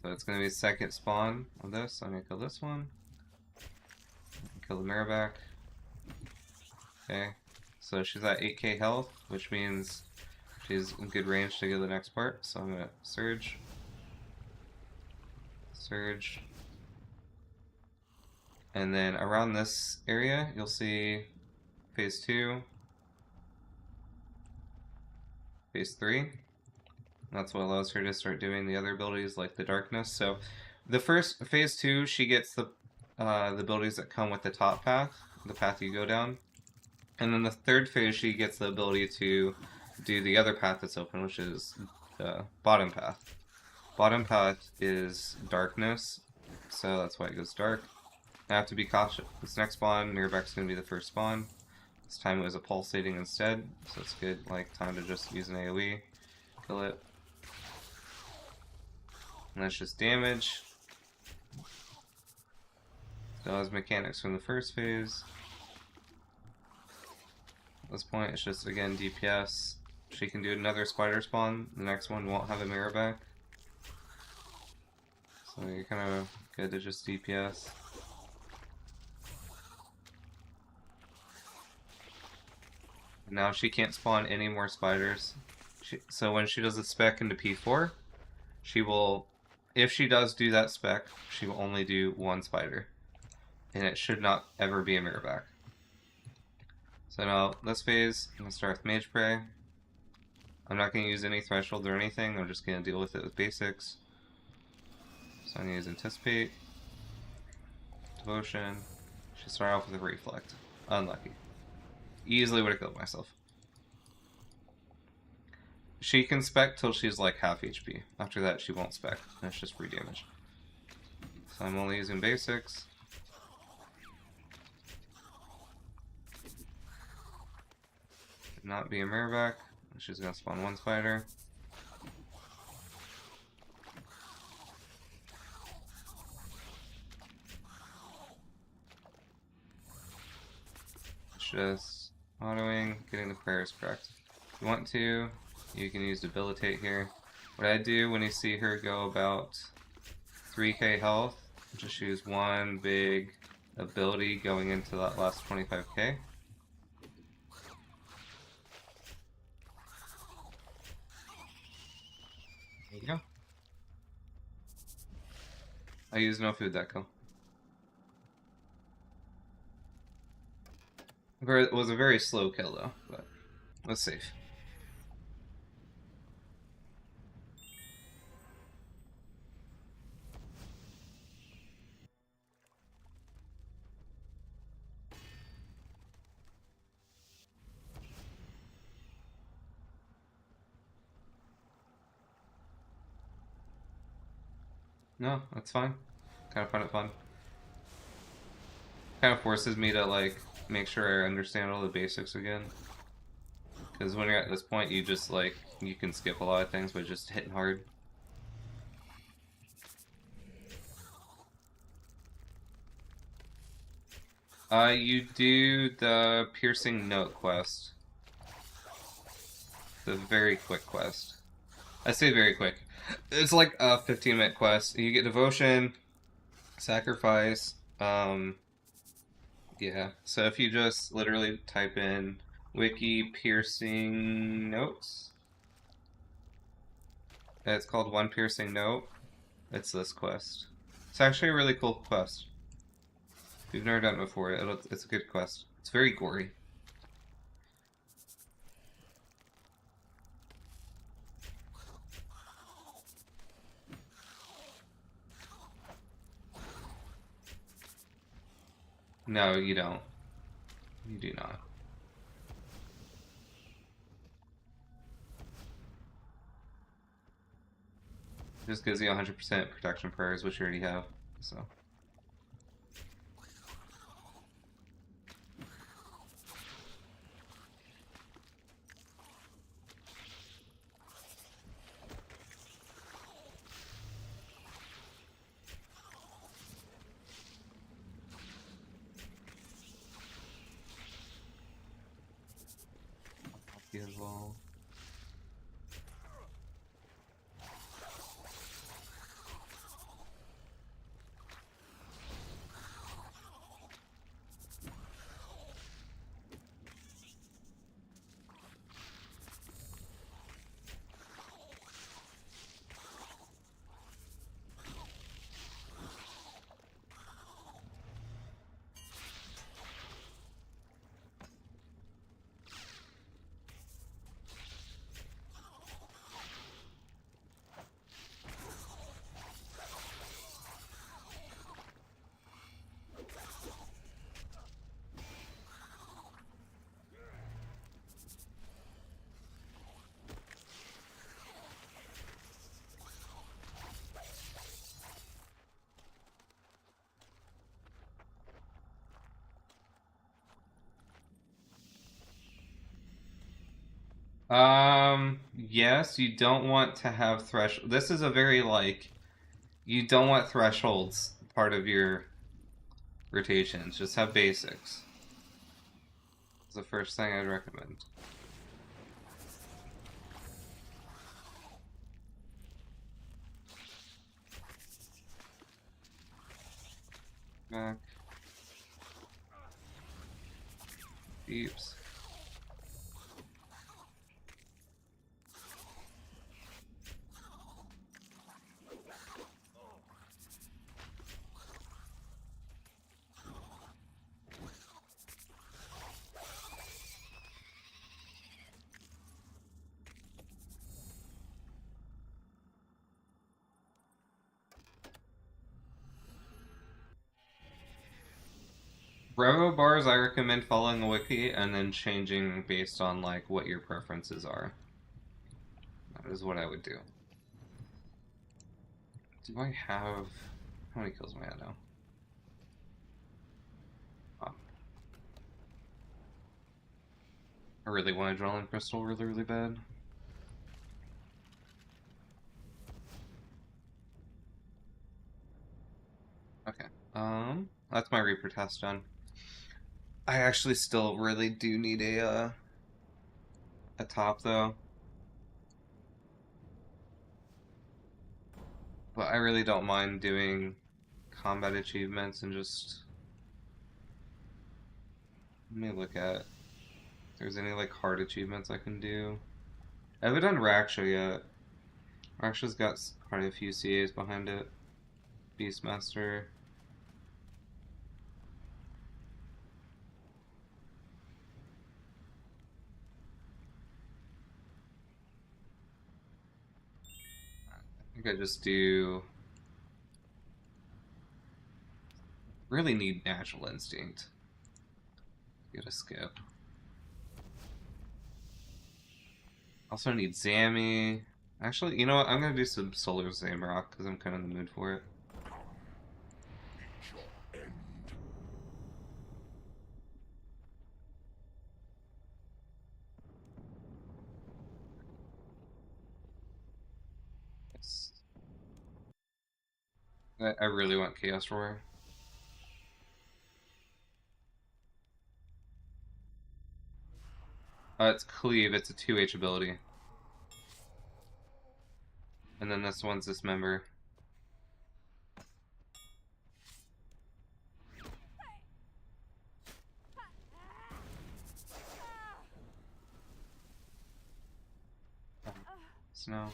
So it's going to be second spawn of this. So I'm going to kill this one. Kill the Mirrorback. Okay. So she's at 8k health, which means she's in good range to get the next part. So I'm going to Surge. Surge. And then around this area, you'll see phase 2, phase 3. And that's what allows her to start doing the other abilities like the darkness. So the first phase 2, she gets the abilities that come with the top path, the path you go down. And then the third phase, she gets the ability to do the other path that's open, which is the bottom path. Bottom path is darkness, so that's why it goes dark. I have to be cautious. This next spawn, Mirrorback's going to be the first spawn. This time it was a pulsating instead, so it's good, like, time to just use an AoE, kill it. And that's just damage. Still has mechanics from the first phase. At this point, it's just, again, DPS. She can do another spider spawn. The next one won't have a mirror back. So you're kind of good to just DPS. Now she can't spawn any more spiders. So when she does a spec into P4, she will, if she does do that spec, she will only do one spider. And it should not ever be a mirror back. So now, this phase, I'm going to start with Mage Prey. I'm not going to use any threshold or anything, I'm just going to deal with it with basics. So I'm going to use Anticipate, Devotion. Should start off with a Reflect. Unlucky. Easily would have killed myself. She can spec till she's like half HP. After that, she won't spec, and it's just free damage. So I'm only using basics. Not be a mirror back. She's gonna spawn one spider. Just autoing, getting the prayers correct. If you want to, you can use Debilitate here. What I do when you see her go about 3k health, just use one big ability going into that last 25k. There you go. I use no food that kill. It was a very slow kill though, but it was safe. No, that's fine. Kind of find it fun. Kind of forces me to like make sure I understand all the basics again. Because when you're at this point, you just like, you can skip a lot of things by just hitting hard. You do the Piercing Note quest. The very quick quest. I say very quick. It's like a 15-minute quest. You get Devotion, Sacrifice, yeah. So if you just literally type in Wiki Piercing Notes, it's called One Piercing Note. It's this quest. It's actually a really cool quest. If you've never done it before, it's a good quest. It's very gory. No, you don't. You do not. Just gives you 100% protection prayers, which you already have, so. As well. Yes, you don't want to have threshold. This is a very, like, you don't want thresholds part of your rotations. Just have basics. It's the first thing I'd recommend. Back. Beeps. Brevo bars, I recommend following the wiki and then changing based on like what your preferences are. That is what I would do. Do I have... How many kills am I at now? Oh. I really want a Adrenaline Crystal really, really bad. Okay. That's my Reaper test done. I actually still really do need a top though. But I really don't mind doing combat achievements and just... Let me look at if there's any like hard achievements I can do. I haven't done Raksha yet. Raksha's got quite a few CAs behind it. Beastmaster. I think I just do... Really need Natural Instinct. Get a skip. Also need Zammy. Actually, you know what? I'm gonna do some Solar Zamrock because I'm kind of in the mood for it. Yes. I really want Chaos Roar. It's Cleave. It's a 2H ability. And then this one's Dismember. Snow.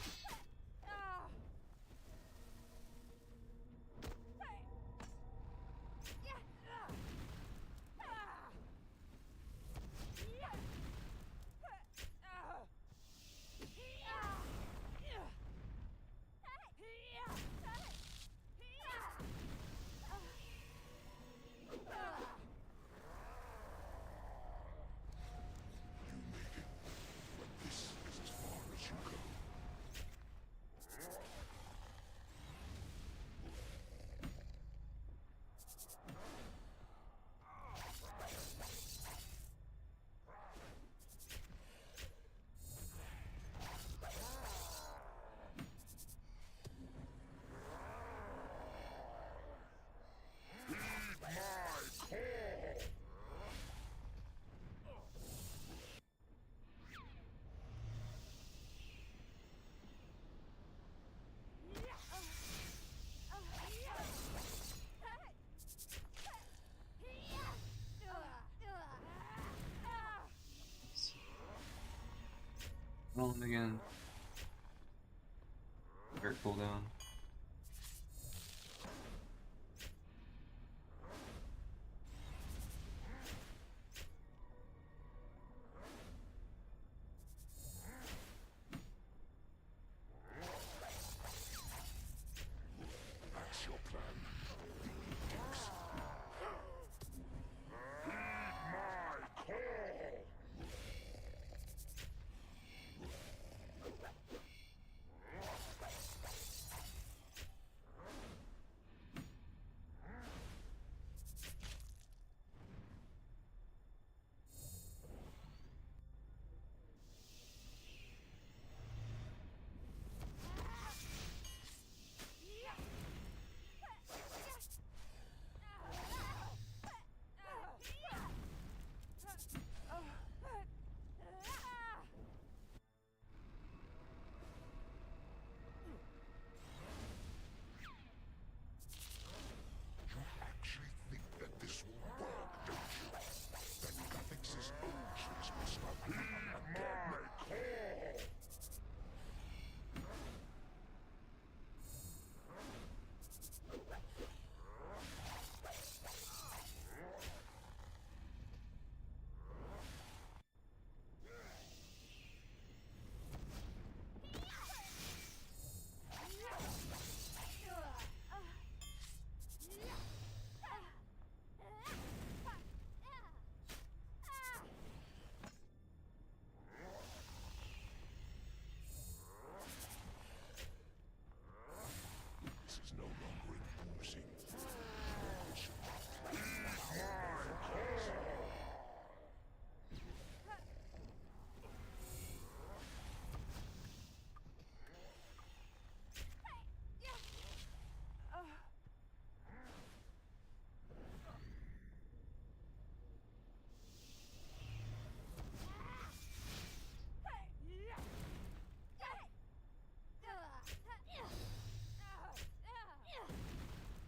Roll him again. Very cooldown.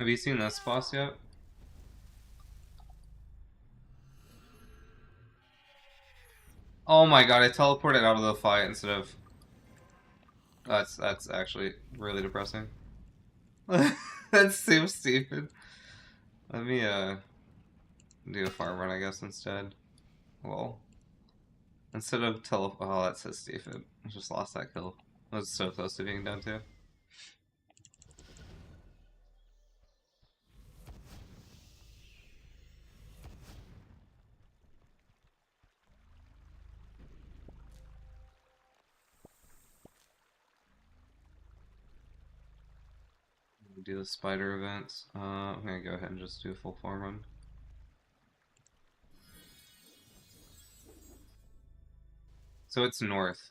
Have you seen this boss yet? Oh my god, I teleported out of the fight instead of... That's actually really depressing. That seems stupid. Let me do a farm run, I guess, instead. Well, instead of oh, that says stupid. I just lost that kill. I was so close to being done too. Do the spider events. I'm gonna go ahead and just do a full farm run. So it's north.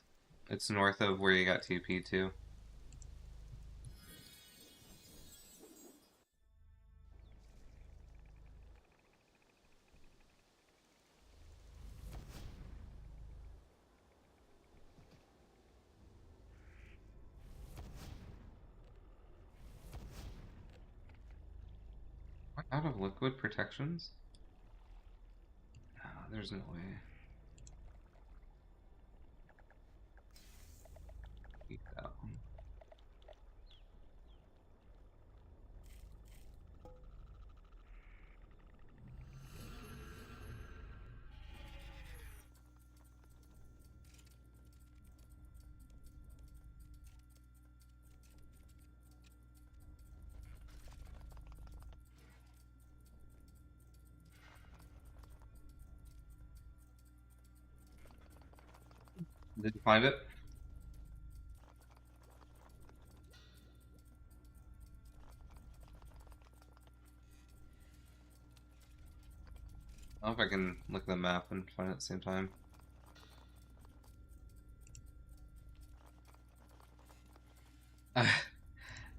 It's north of where you got TP to. Out of liquid protections? No, there's no way. Keep that one. Did you find it? I don't know if I can look at the map and find it at the same time.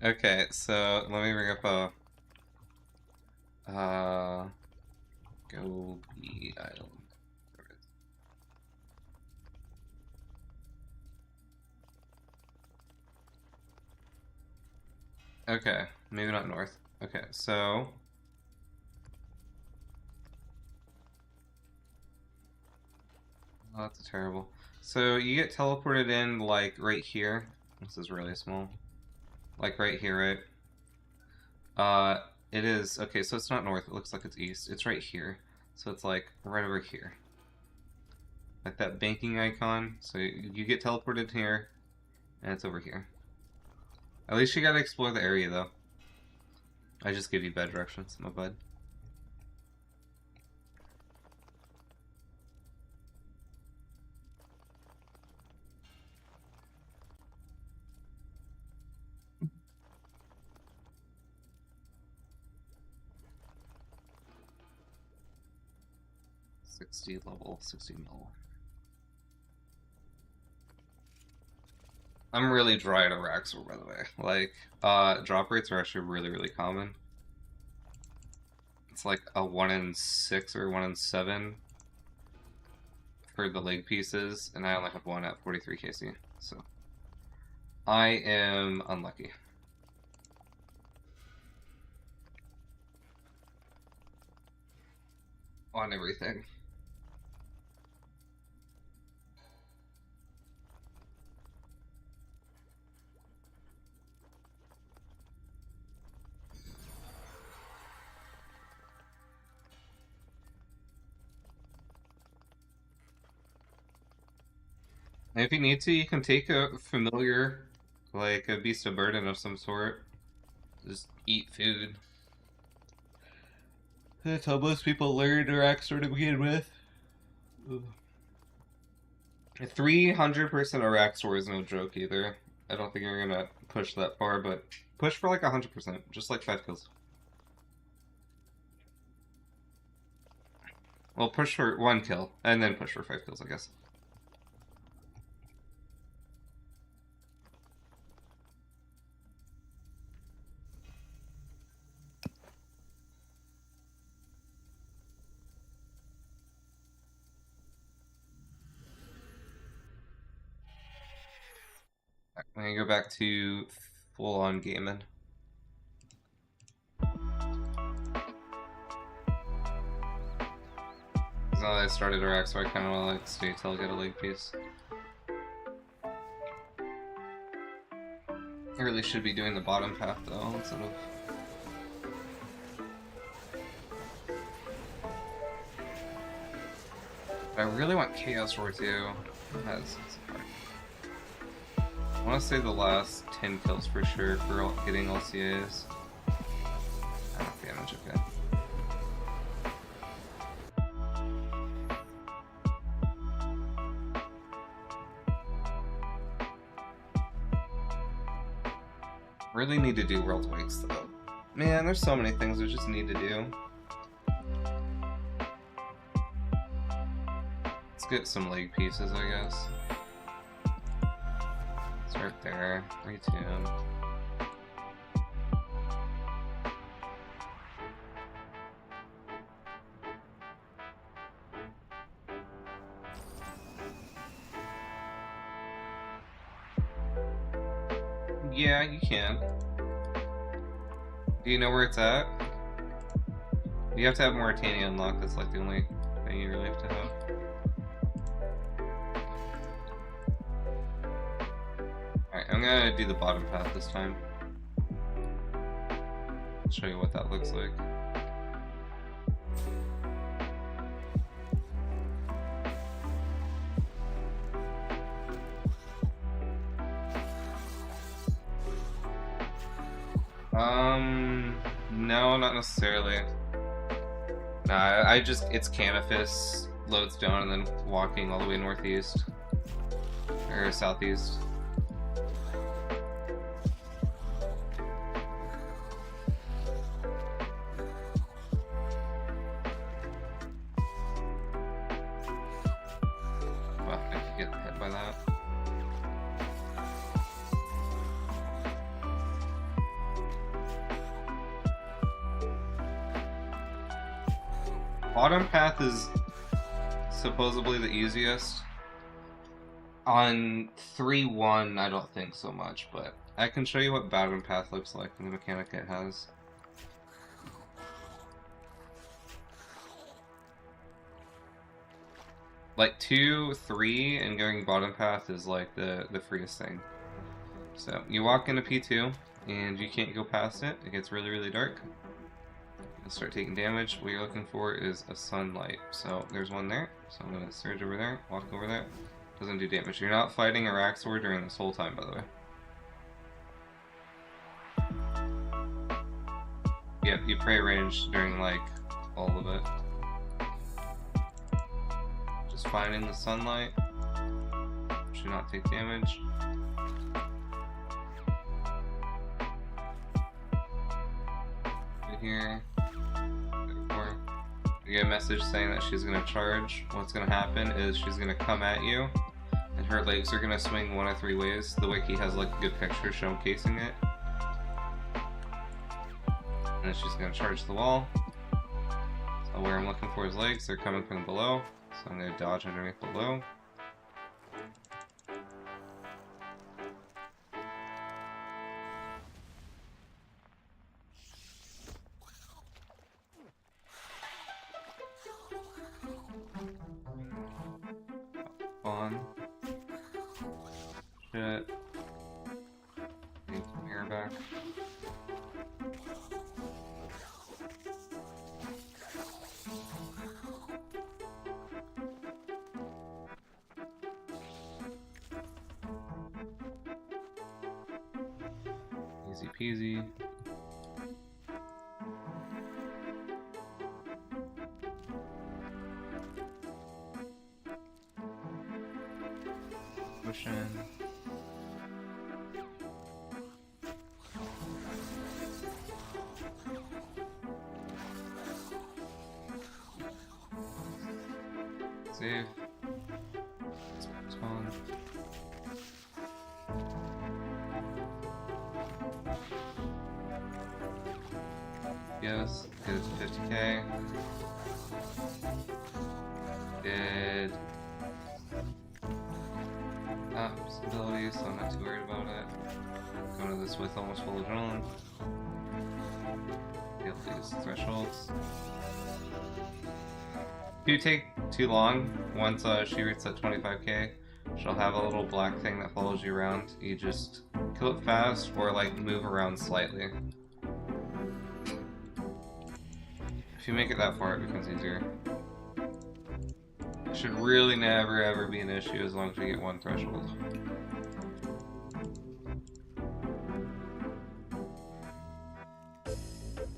Okay, so let me bring up a Gobi Island. Okay, maybe not north. Okay, so oh, that's terrible. So you get teleported in like right here. This is really small. Like right here, right? It is okay. So it's not north. It looks like it's east. It's right here. So it's like right over here, like that banking icon. So you get teleported here, and it's over here. At least you gotta explore the area though. I just give you bad directions, my bud. Level 60 mil. I'm really dry at Araxor, by the way. Like, drop rates are actually really common. It's like a 1 in 6 or 1 in 7 for the leg pieces, and I only have one at 43 KC, so I am unlucky. On everything. And if you need to, you can take a familiar, like a beast of burden of some sort. Just eat food. That's how most people learn Araxor to begin with. 300% Araxor is no joke either. I don't think you're gonna push that far, but push for like 100%, just like 5 kills. Well, push for 1 kill, and then push for 5 kills, I guess. I'm gonna go back to full-on gaming. now that I started Iraq, so I kind of want to like stay till I get a leg piece. I really should be doing the bottom path though, instead of... I really want Chaos Roar too. That's hard. I want to say the last 10 kills for sure for getting LCAs. Enough damage, okay. Really need to do World Wakes though. Man, there's so many things I just need to do. Let's get some leg pieces, I guess. Start there. Retune. Yeah, you can. Do you know where it's at? You have to have Mauritania unlocked. That's like the only thing you really have to have. Alright, I'm gonna do the bottom path this time. I'll show you what that looks like. No, not necessarily. Nah, I just, it's Canifis, Lodestone, and then walking all the way northeast. Or southeast. Well, I could get hit by that. Bottom path is supposedly the easiest. On 3-1, I don't think so much, but I can show you what bottom path looks like and the mechanic it has. Like 2, 3, and going bottom path is like the freest thing. So you walk into P2, and you can't go past it. It gets really, really dark. You'll start taking damage. What you're looking for is a sunlight. So there's one there. So I'm going to surge over there, walk over there. Doesn't do damage. You're not fighting a Raxor during this whole time, by the way. Yep, you prey range during like all of it. Just finding the sunlight. Should not take damage. Right here. You get a message saying that she's going to charge. What's going to happen is she's going to come at you, and her legs are going to swing one of 3 ways. The wiki has like a good picture showcasing it. And then she's going to charge the wall. So where I'm looking for is legs, they're coming from below. So I'm going to dodge underneath below. On. Shit. Need some air back. Easy peasy. Pushing. Save. Spawn. Yes, get it to 50k. Did stability, so I'm not too worried about it. Going to this with almost full adrenaline. Be able to use thresholds. If you take too long, once she reaches at 25k, she'll have a little black thing that follows you around. You just kill it fast or like move around slightly. If you make it that far, it becomes easier. It should really never ever be an issue as long as we get one threshold.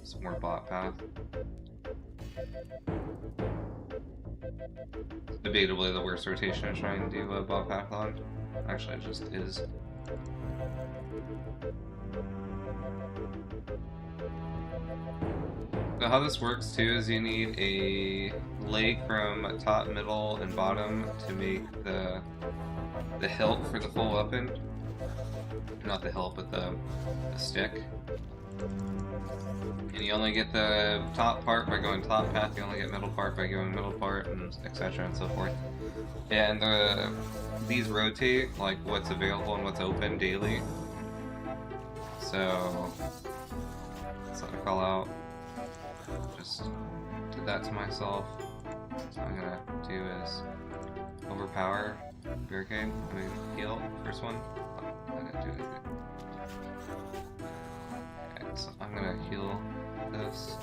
Some more bot path. Debatably the worst rotation to try and do a bot path on. Actually, it just is. So how this works too is you need a leg from top, middle, and bottom to make the hilt for the full weapon. Not the hilt, but the stick. And you only get the top part by going top path, you only get middle part by going middle part, and etc. and so forth. And these rotate, like what's available and what's open daily. So, let's let me call out. Just did that to myself. So what I'm gonna do is overpower barricade. I mean heal first one. Oh, I didn't do anything. Okay, so I'm gonna heal this.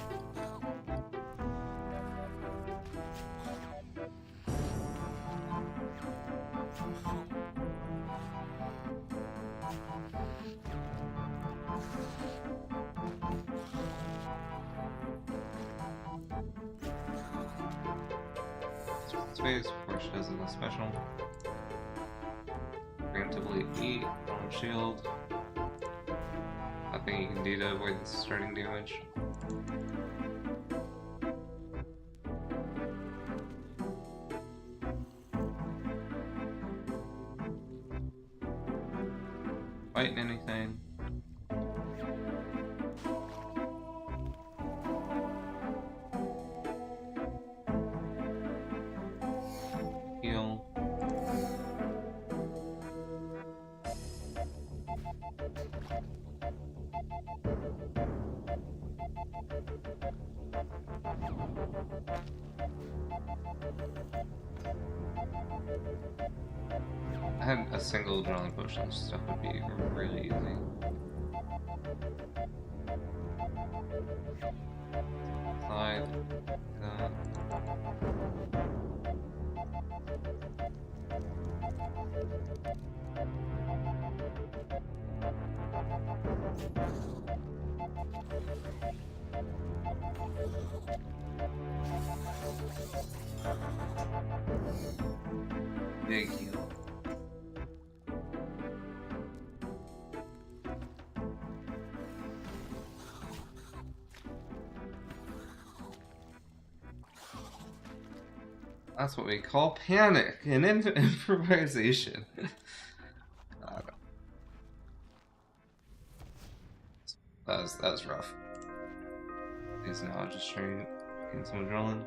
Space before she does anything special. Preemptively eat on shield. Nothing you can do to avoid the starting damage. Fighting anything. Heal. I had a single adrenaline potion, stuff would be really easy. Slide. That. Big heal. That's what we call panic and improvisation. That was rough. He's now just trying to get some adrenaline.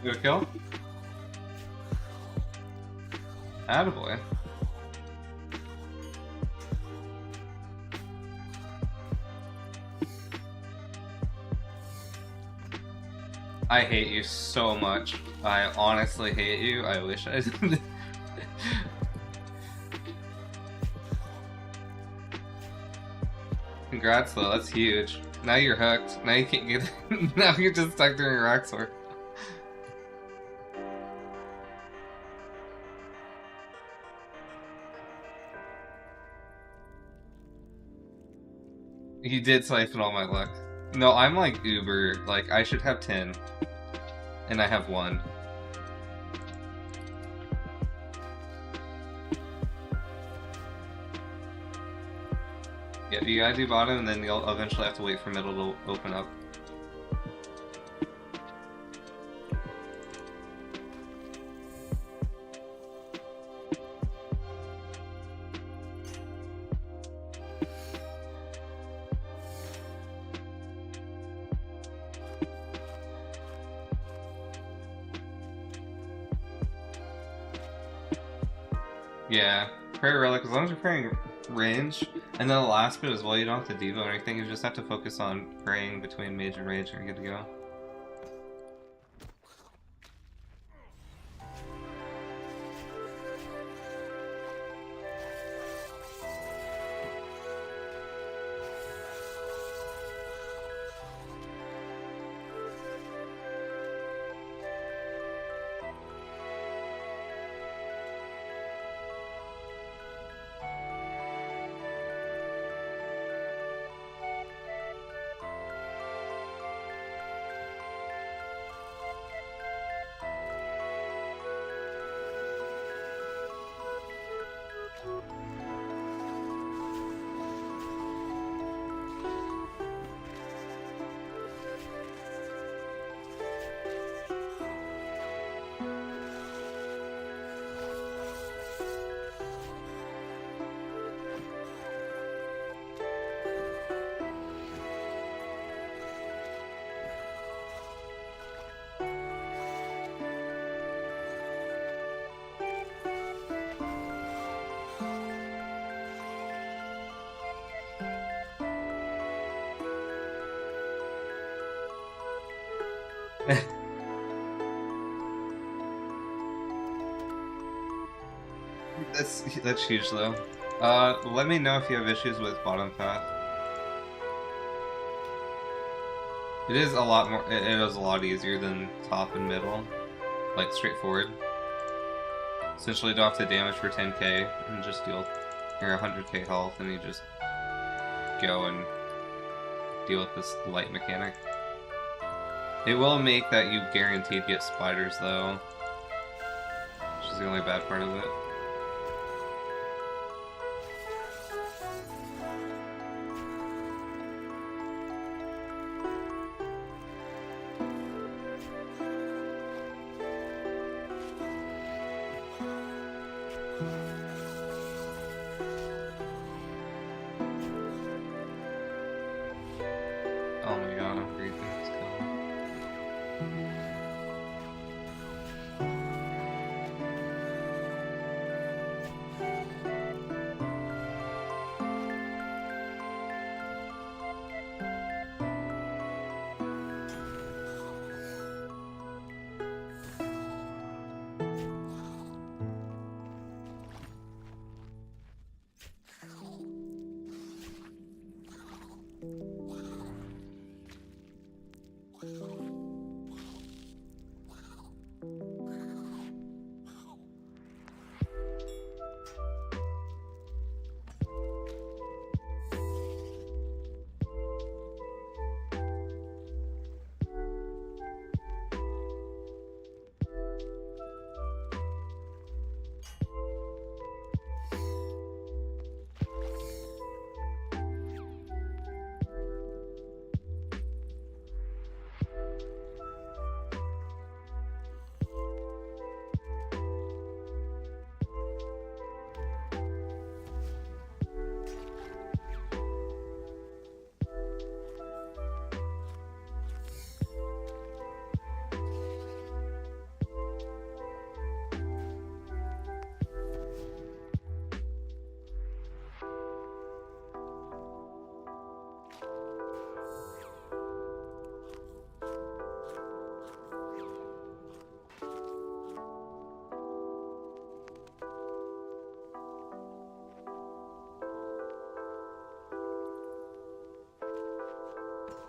Good kill. Attaboy. I hate you so much. I honestly hate you. I wish I didn't. Congrats though, that's huge. Now you're hooked. Now you can't get now you're just stuck doing Roxor. You did siphon all my luck. No, I'm like Uber. Like, I should have 10. And I have 1. Yeah, you gotta do bottom, and then you'll eventually have to wait for middle to open up. Yeah, prayer relic, as long as you're praying range, and then the last bit as well, you don't have to devo or anything, you just have to focus on praying between mage and rage and you're good to go. That's huge though. Let me know if you have issues with bottom path. It is a lot more. It is a lot easier than top and middle, like straightforward. Essentially, you don't have to damage for 10k and just deal your 100k health, and you just go and deal with this light mechanic. It will make that you guaranteed get spiders though, which is the only bad part of it. Oh my god, I'm breathing this kill.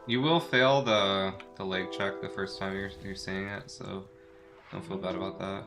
You will fail the leg check the first time you're seeing it, so don't feel bad about that.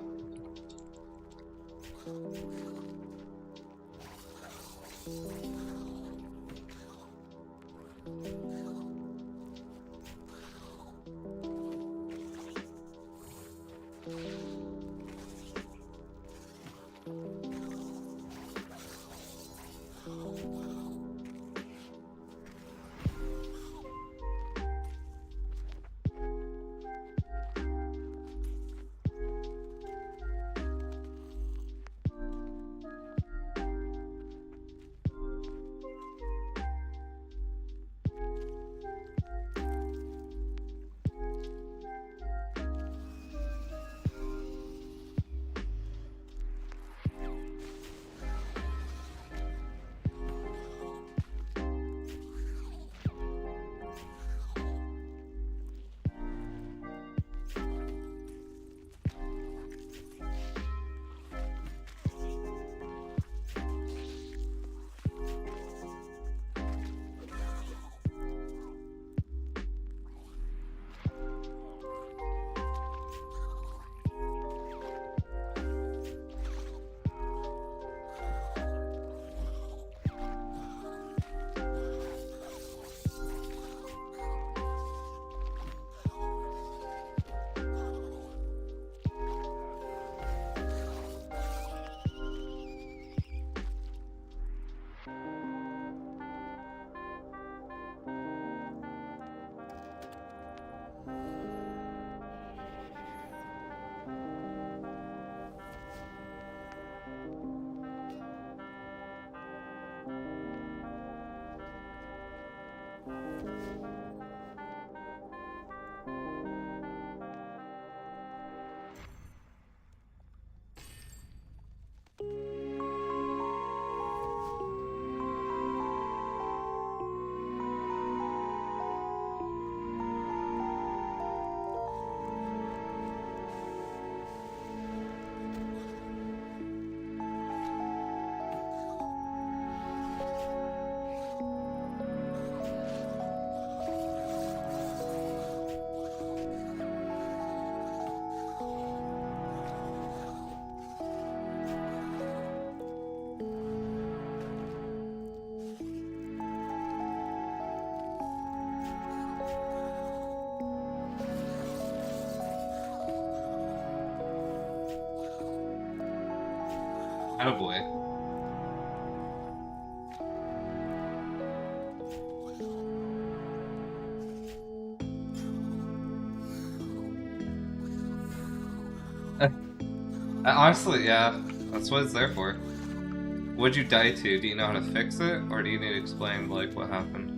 Oh boy. Honestly, yeah, that's what it's there for. What'd you die to? Do you know how to fix it, or do you need to explain like what happened?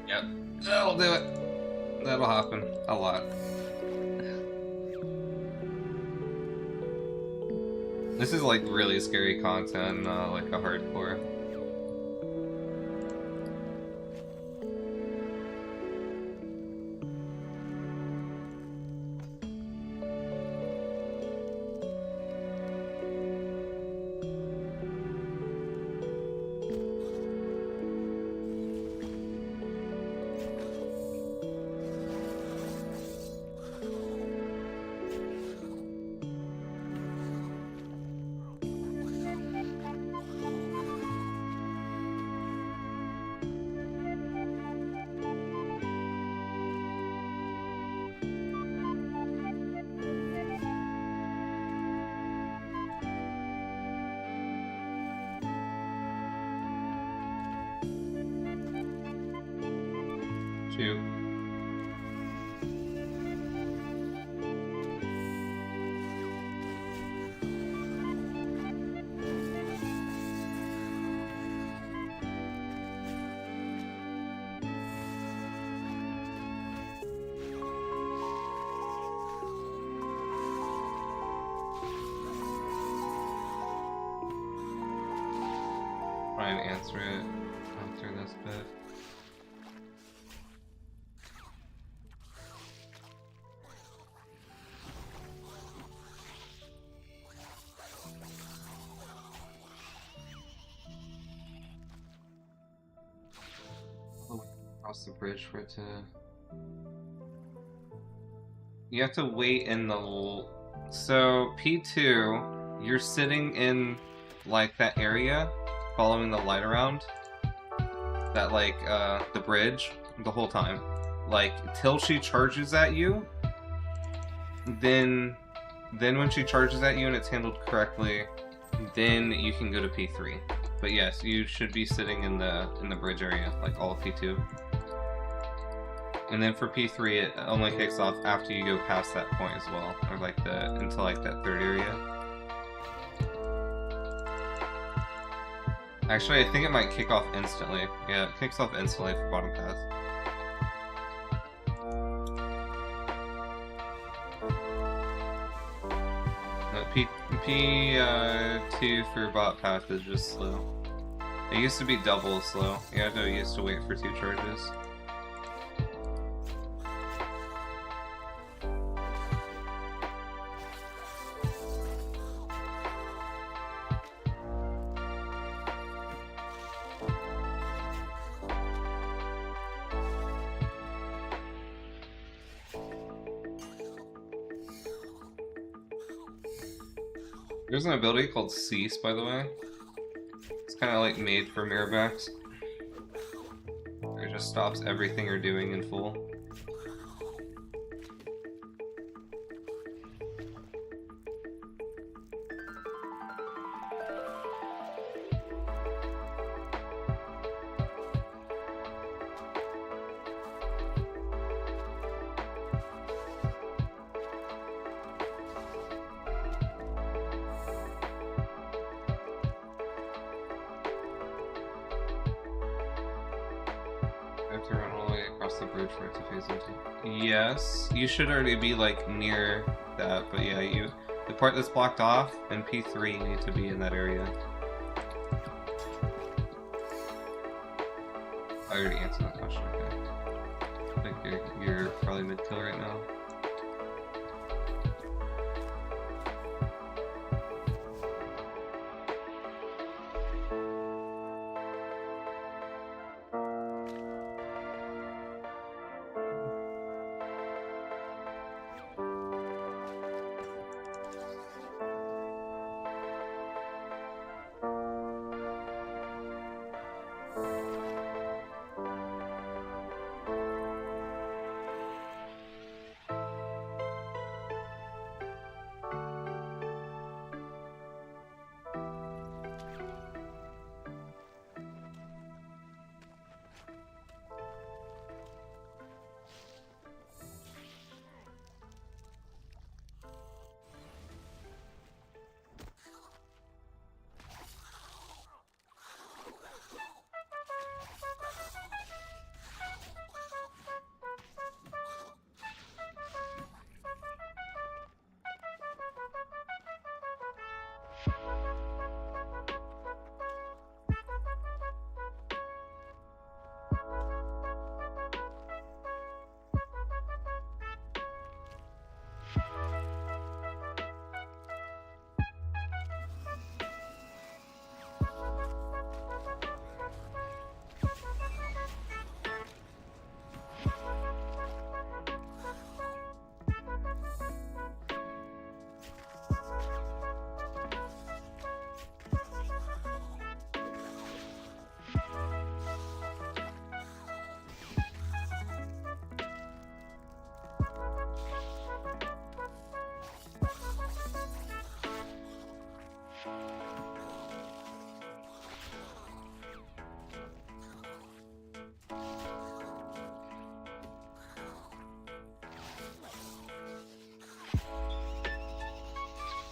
Yep, that'll do it. That'll happen a lot. This is like really scary content, like a hardcore. Shoot. answer it after this bit. Across the bridge for it to... You have to wait in the... So, P2, you're sitting in, like, that area, following the light around. That, like, the bridge, the whole time. Like, till she charges at you, then when she charges at you and it's handled correctly, then you can go to P3. But yes, you should be sitting in the bridge area, like all of P2. And then for P3, it only kicks off after you go past that point as well, or like until like that third area. Actually, I think it might kick off instantly. Yeah, it kicks off instantly for bottom path. No, P2 for bot path is just slow. It used to be double slow. You had to used to wait for 2 charges. There's an ability called Cease, by the way. It's kind of like made for mirrorbacks. It just stops everything you're doing in full. To run all the way across the bridge for it to phase into. Yes, you should already be like near that, but yeah, the part that's blocked off and P3 you need to be in that area. I already answered that question. Okay. I think you're probably mid-kill right now.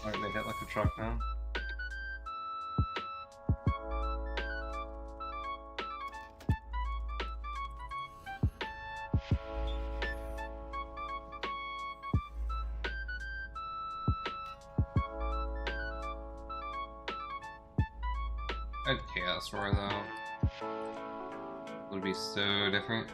Alright, they hit like a truck now. I'd Chaos Roar though. would be so different.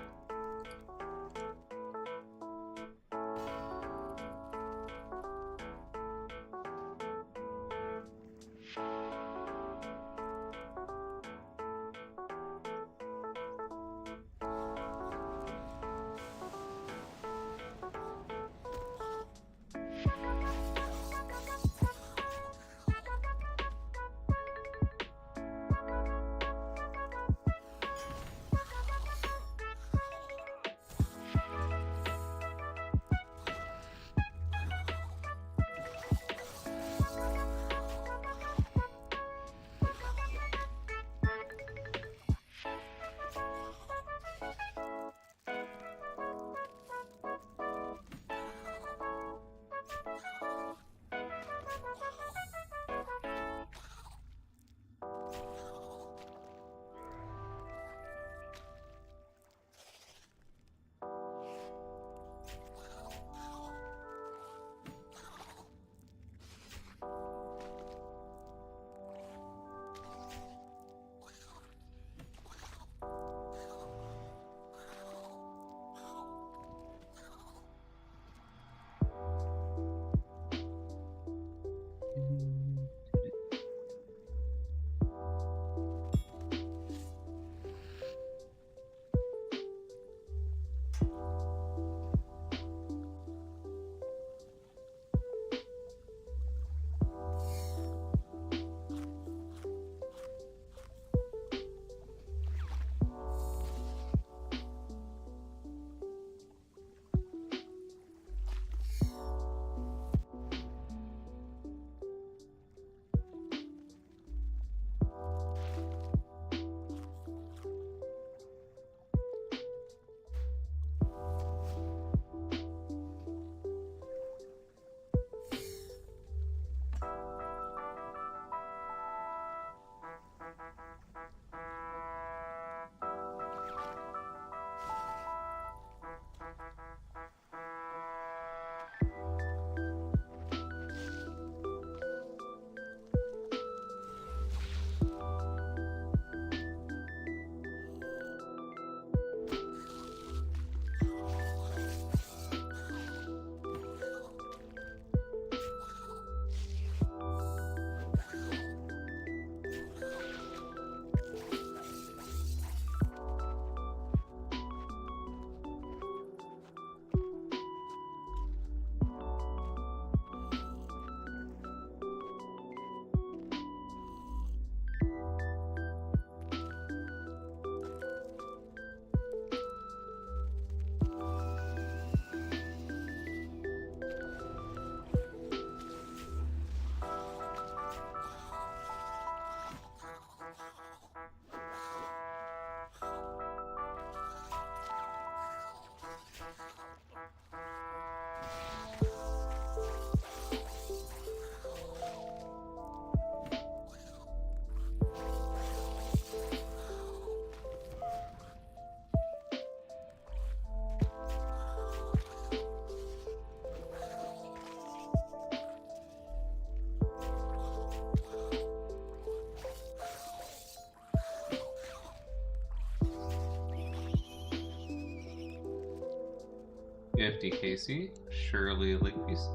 FDKC, Shirley Lakepiece.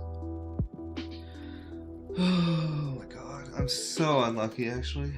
Oh my god, I'm so unlucky actually.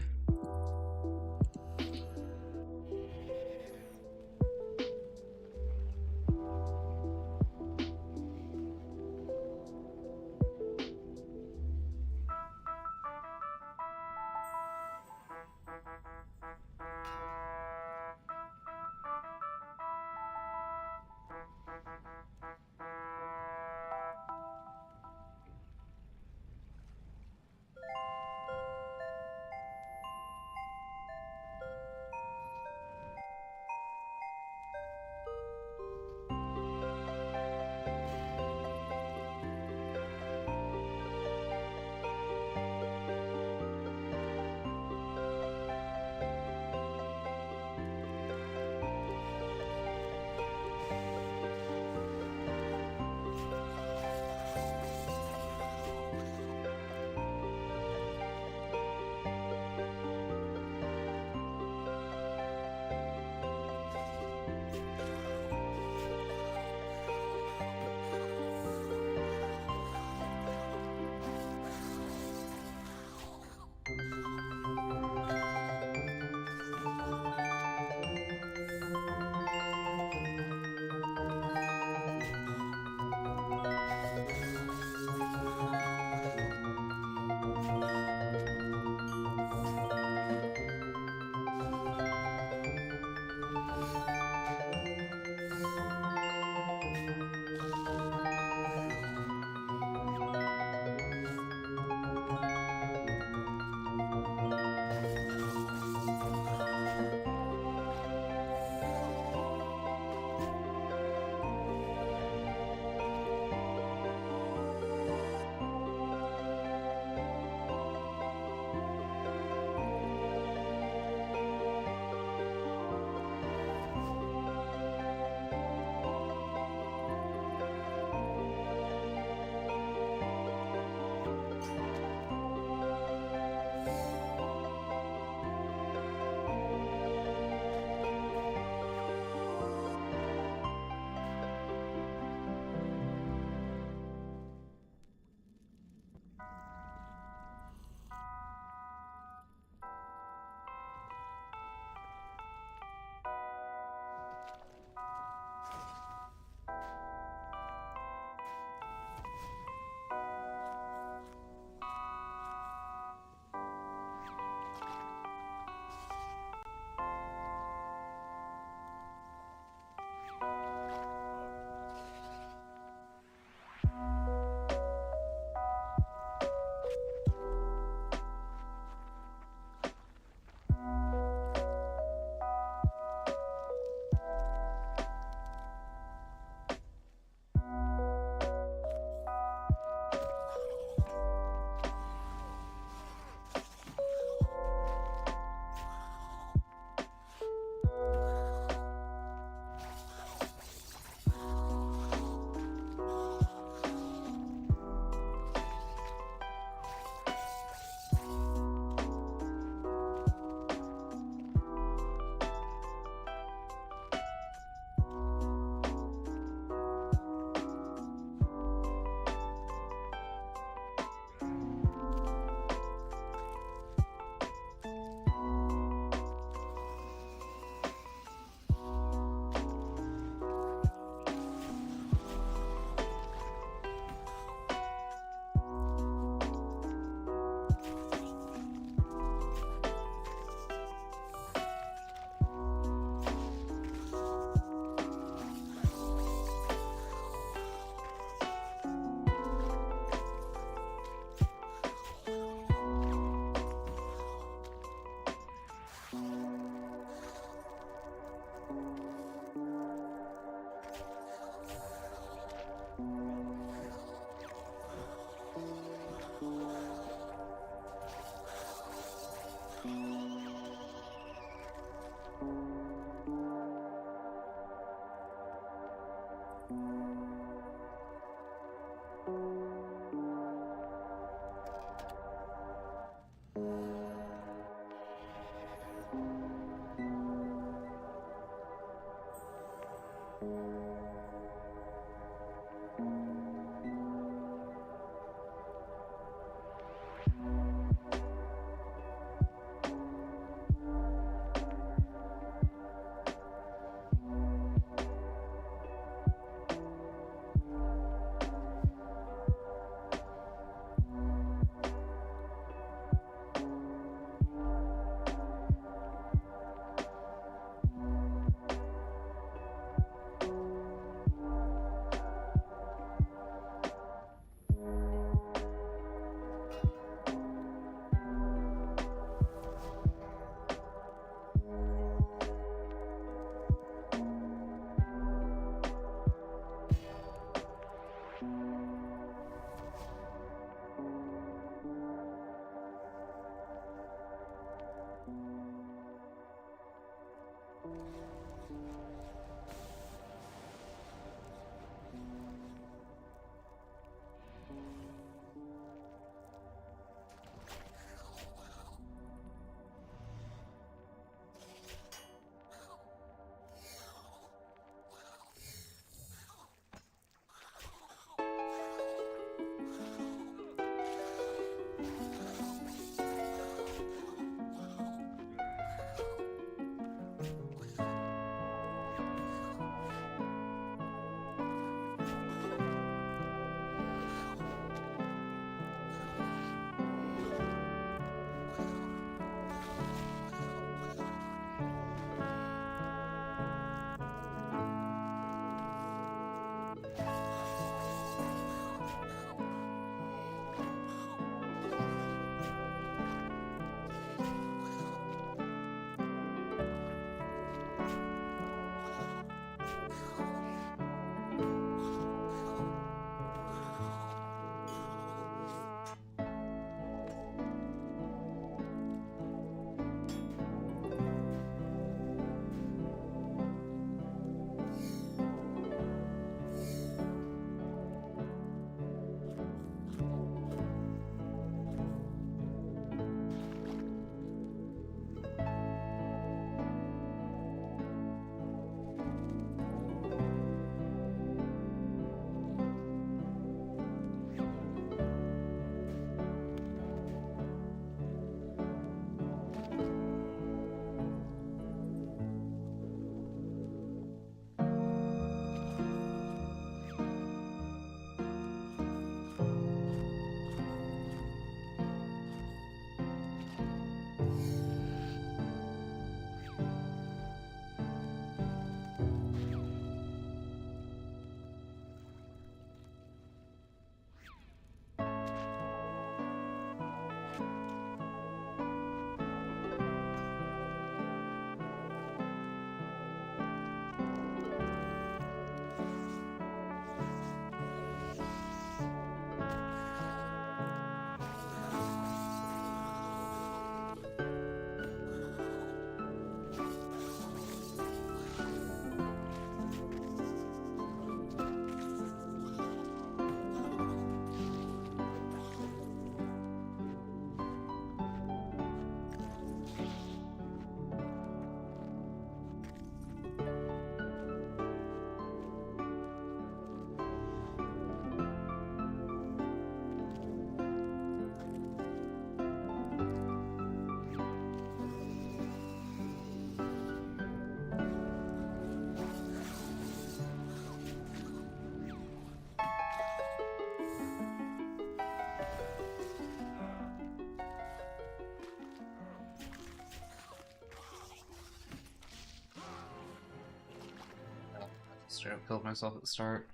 Straight up killed myself at the start.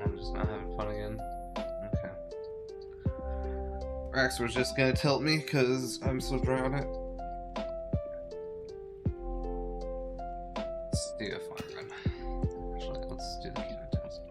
I'm just not having fun again. Okay. Rex was just gonna tilt me because I'm so dry on it. Let's do a fire run. Actually, let's do the keto test.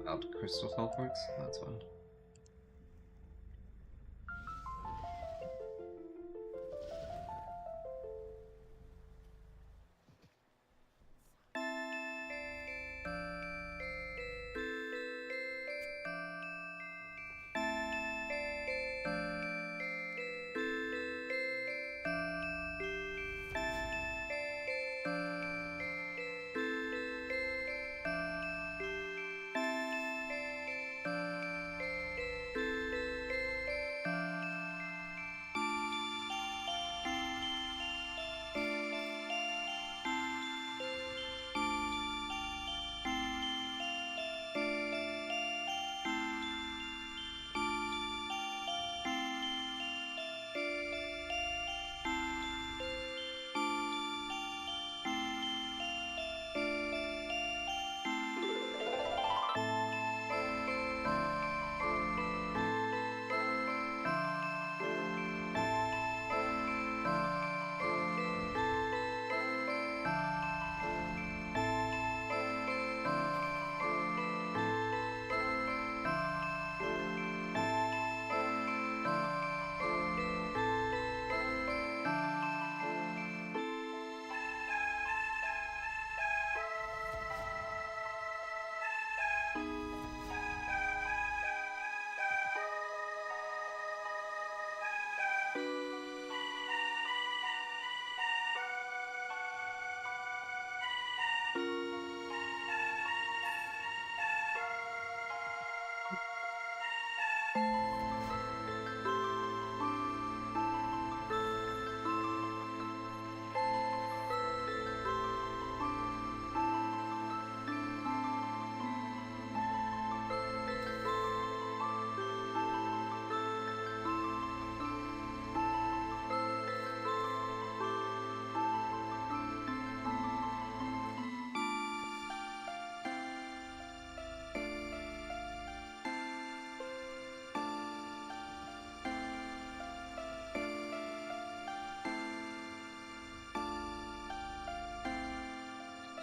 Out crystal teleports. That's fun.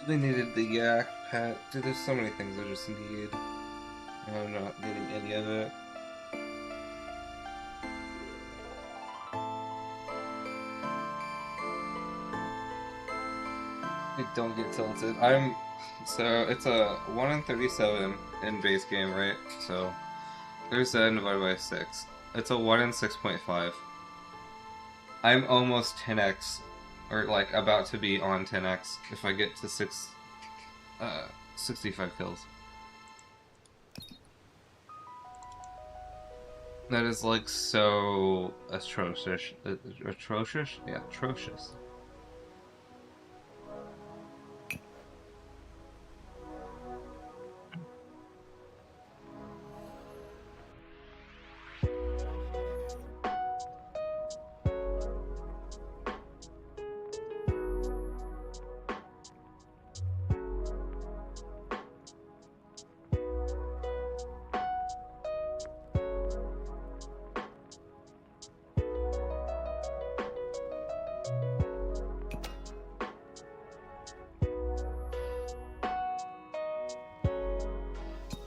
They needed the yak pet. Dude, there's so many things I just need. And I'm not getting any of it. I don't get tilted. So it's a 1 in 37 in base game, right? So 37 divided by 6. It's a 1 in 6.5. I'm almost 10x, or like about to be on 10x if I get to 65 kills. That is like so atrocious. Atrocious? Yeah, atrocious.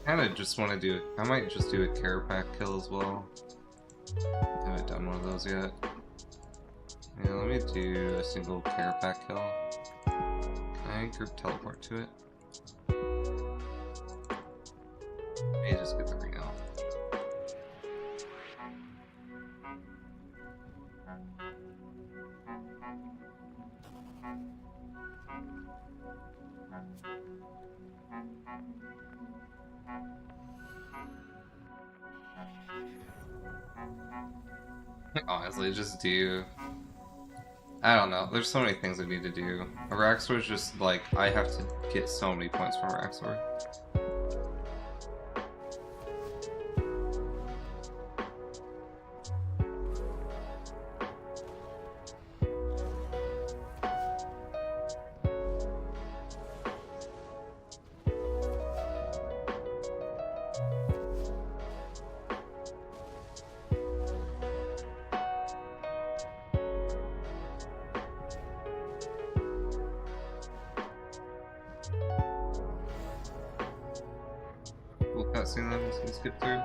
I just want to do. I might just do a care pack kill as well. I haven't done one of those yet. Yeah, let me do a single care pack kill. Can I group teleport to it? Maybe just get the ring out. Honestly, just do. I don't know. There's so many things I need to do. Araxor's just like I have to get so many points from Araxor. Cool cutscene that I'm just gonna skip through.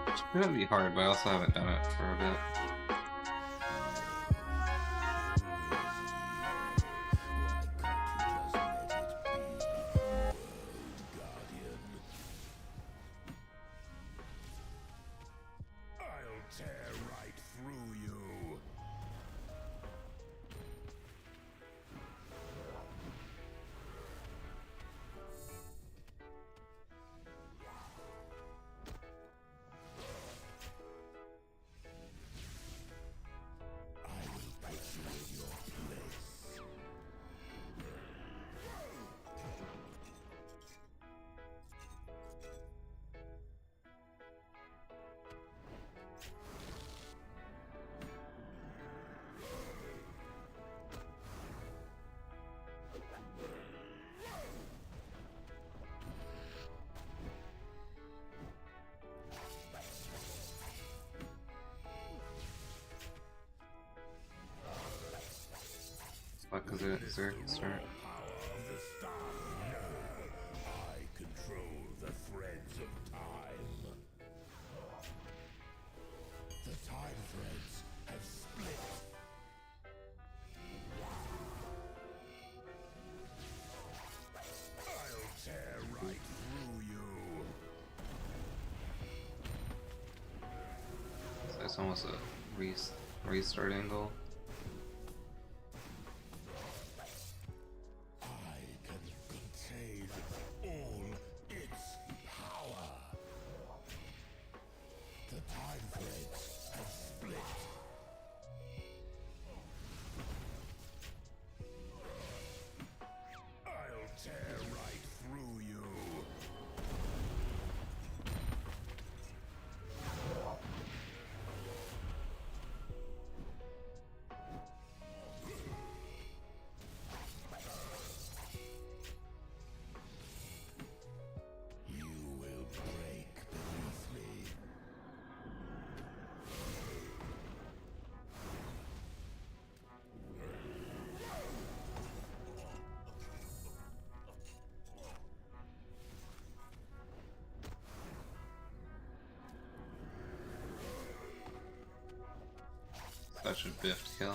It's gonna be hard, but I also haven't done it for a bit. Fuck is it? Is there start? I control the threads of time. The time threads have split. I'll tear right through you. So it's almost a restart angle. Tear right through you. You will break beneath me. Such a biffed kill.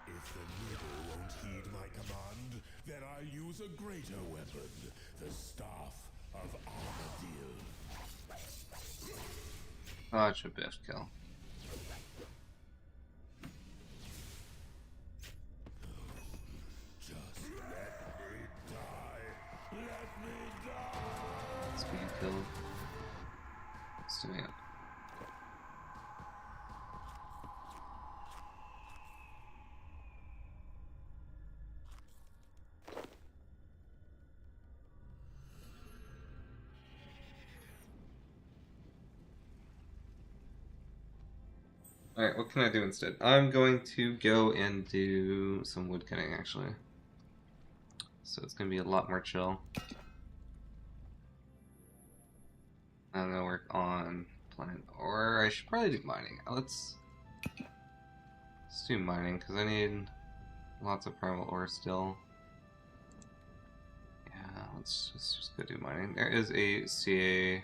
If the needle won't heed my command, then I'll use a greater weapon, the Staff of Armadil. Such a biffed kill. Just let me die. Let me die. It's being killed. It's doing it. Alright, what can I do instead? I'm going to go and do some wood cutting, actually. So it's going to be a lot more chill. I'm going to work on plant, or I should probably do mining. Let's do mining, because I need lots of primal ore still. Yeah, let's just go do mining. There is a CA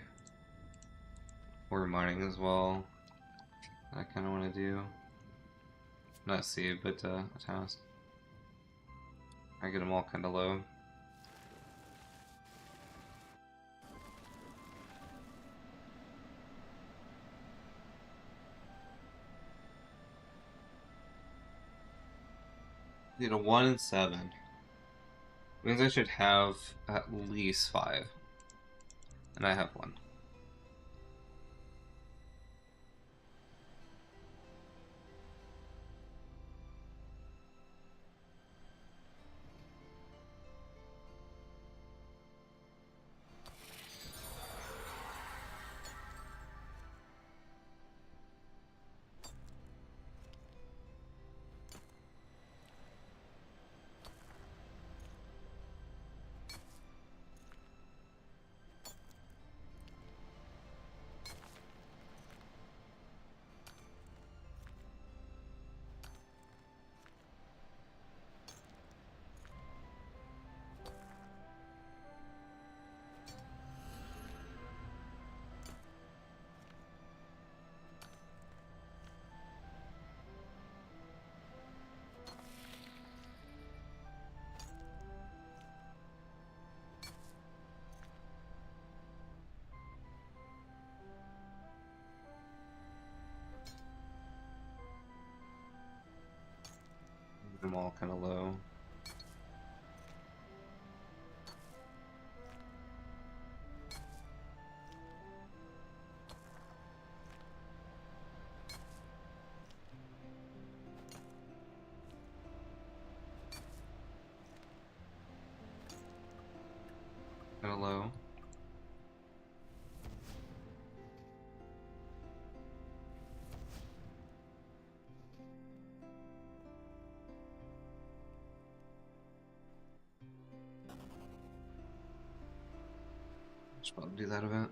ore mining as well. I kind of want to do. Not CA, but a task. I get them all kind of low. Need a 1 and 7. Means I should have at least 5. And I have 1. I'm all kind of low. Kind of low. Should probably do that event.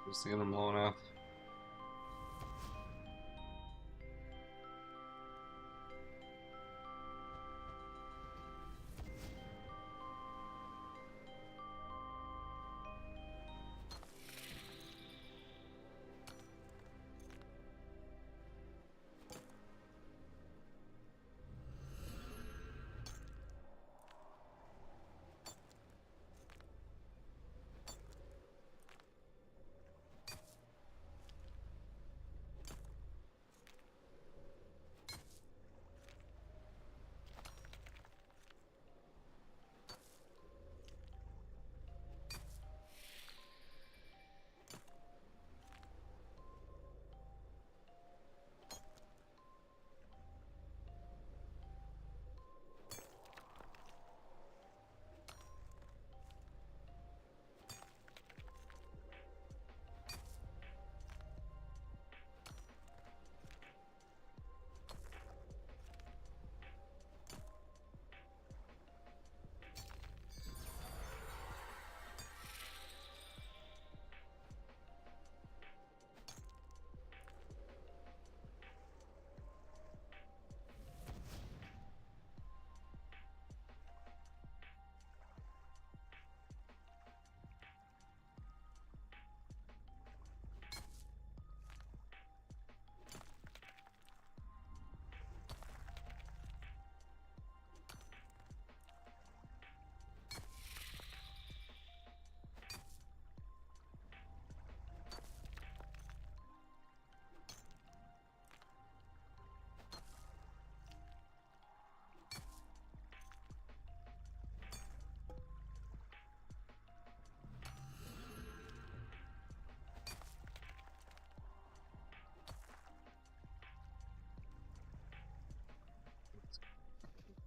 Just to get them low enough.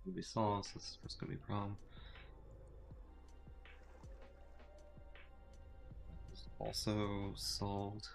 It'll be solved, so this is what's gonna be a problem. Also solved.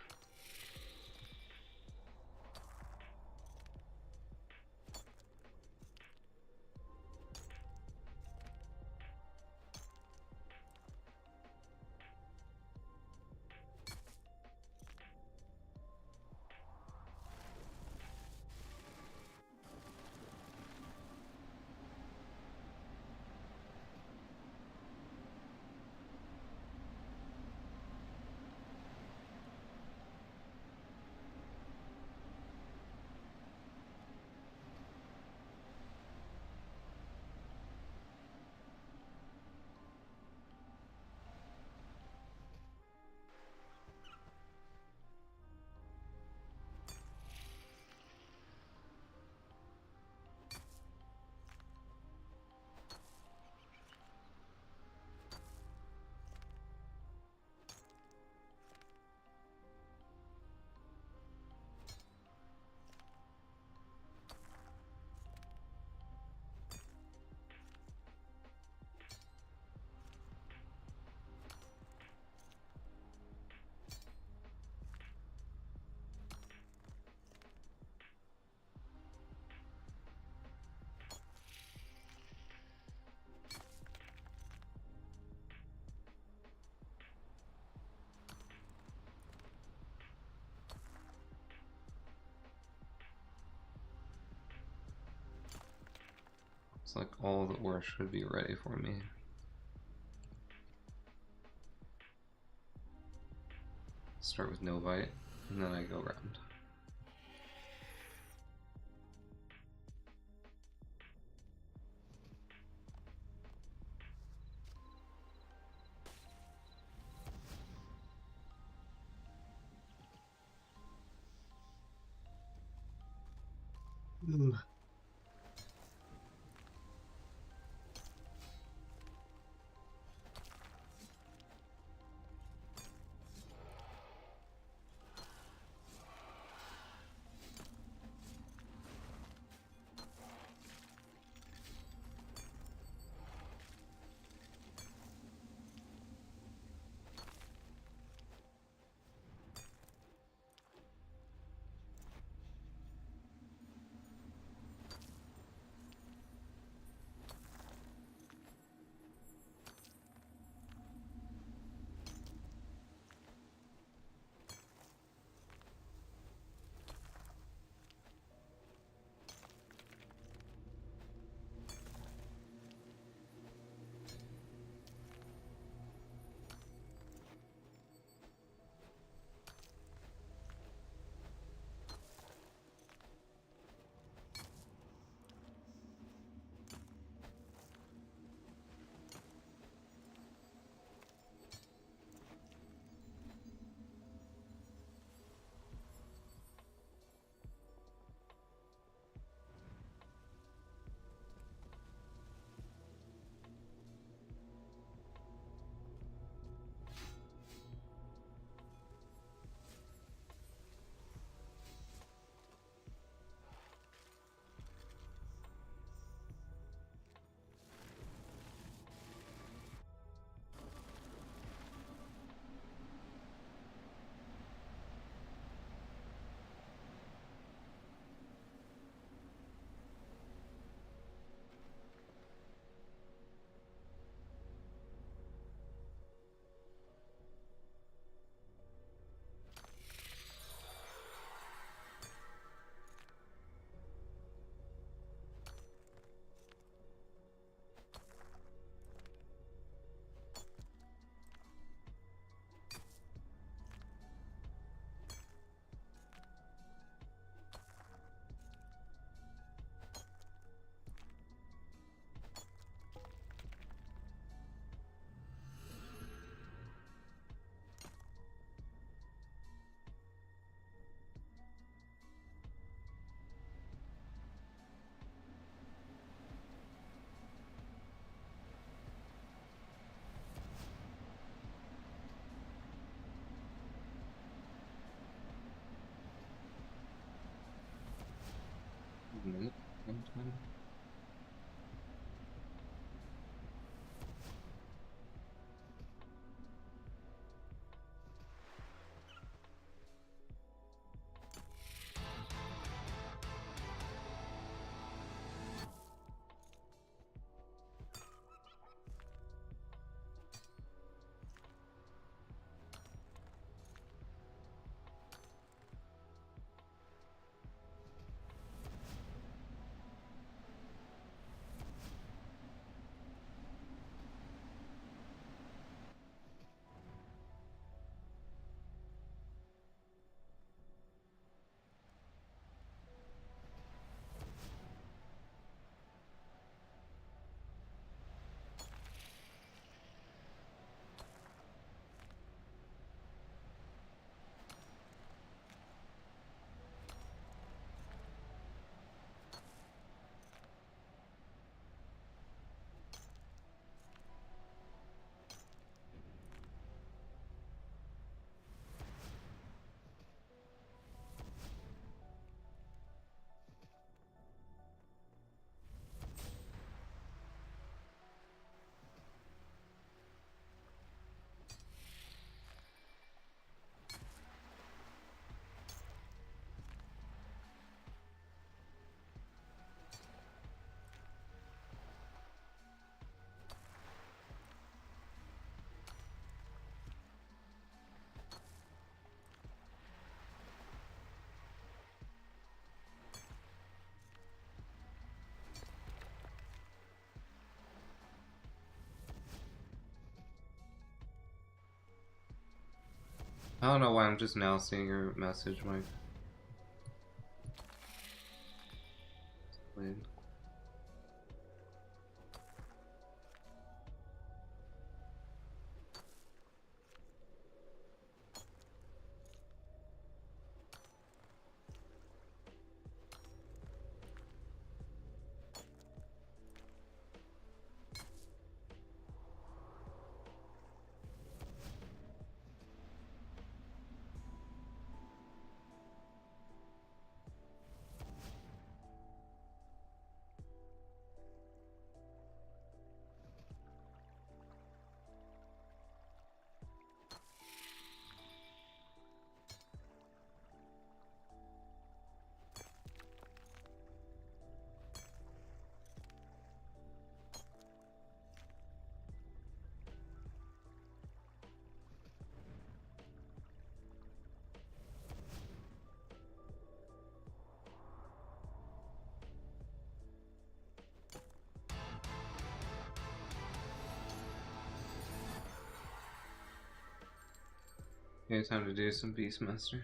Looks like all the ore should be ready for me. Start with Novite, and then I go around. Ooh. Minute, sometime. I don't know why I'm just now seeing your message, Mike. Wait. Okay, time to do some Beastmaster.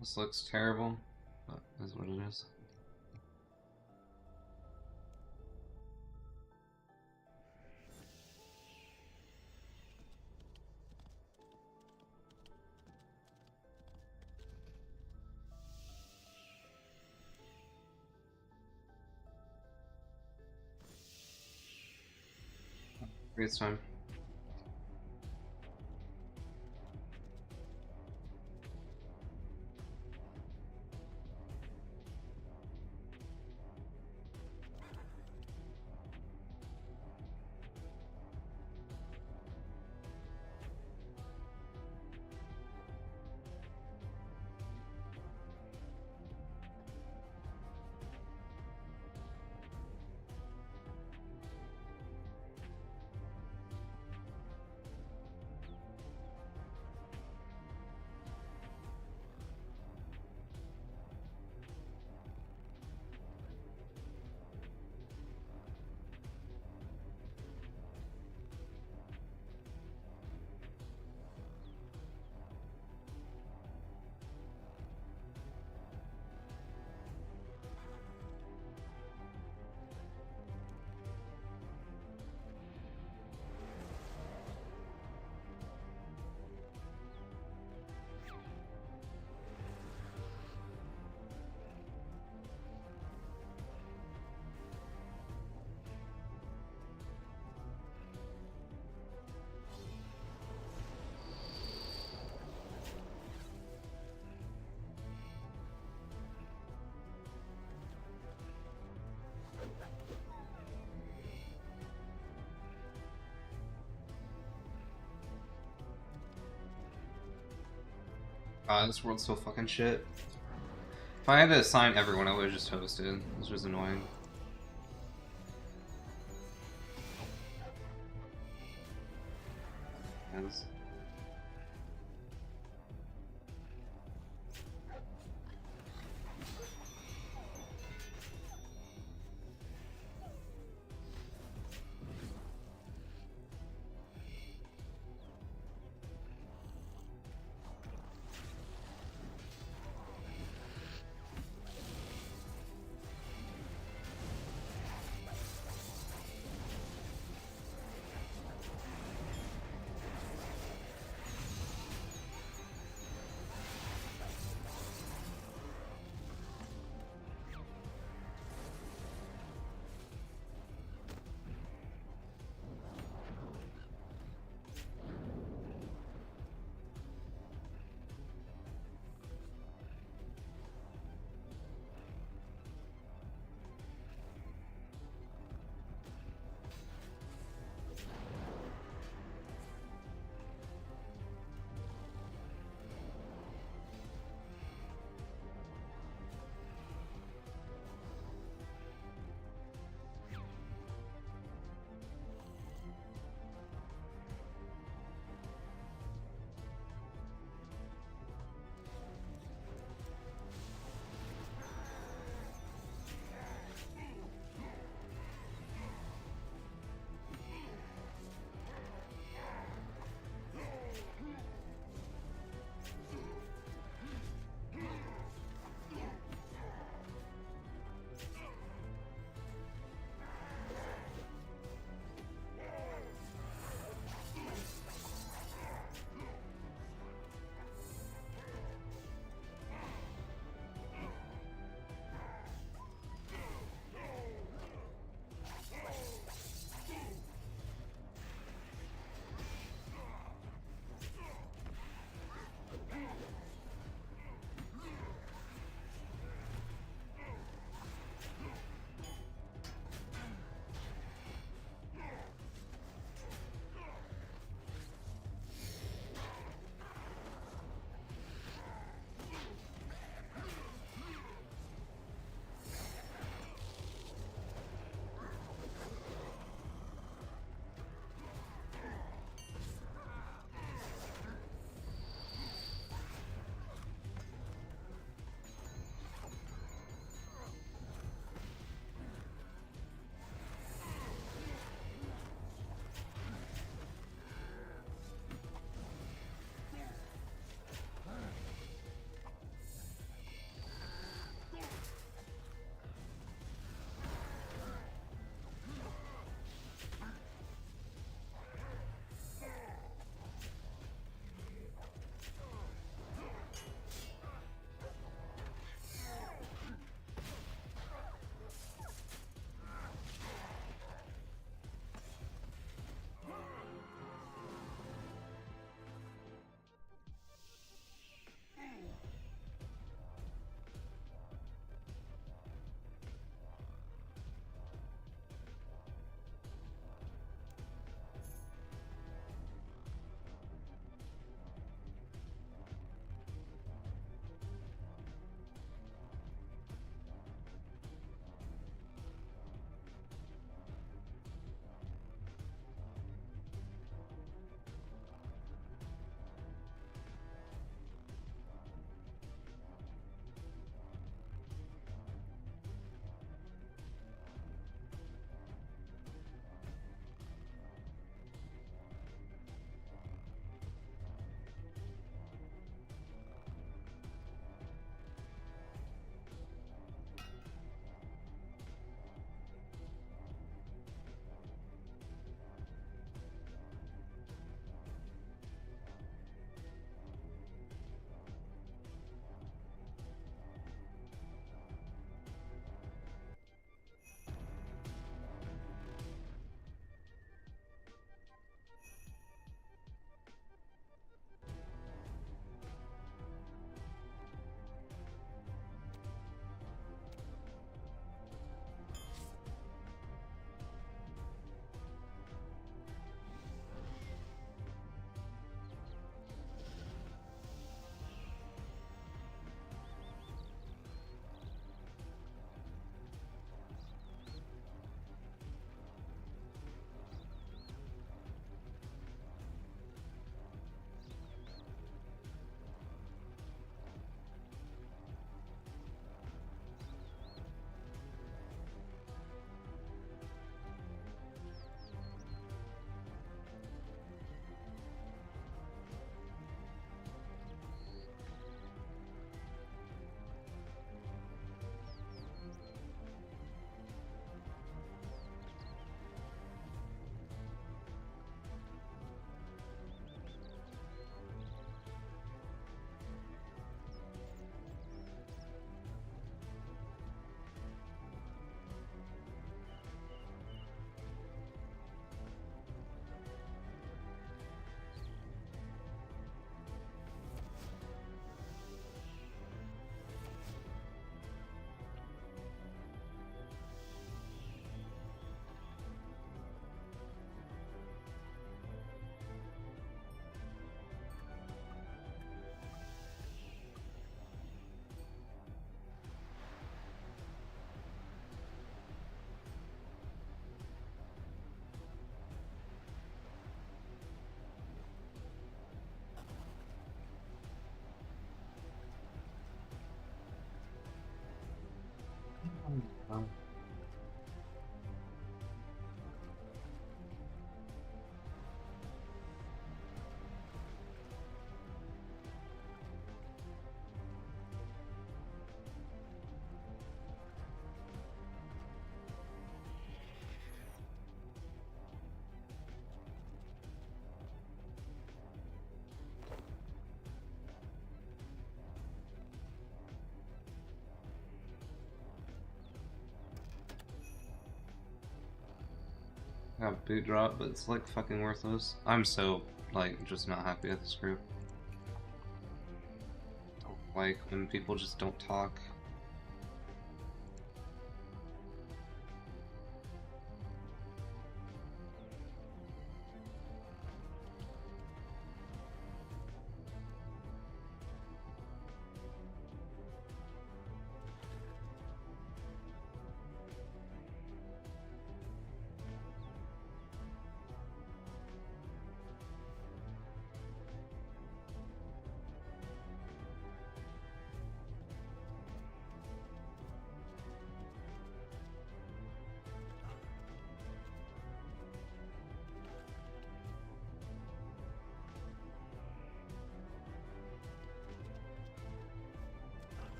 This looks terrible, but is what it is. Great time. God, this world's so fucking shit. If I had to assign everyone, I would have just hosted. This was annoying. Yes. have boot drop, but it's like fucking worthless. I'm so like just not happy with this group. Don't like when people just don't talk.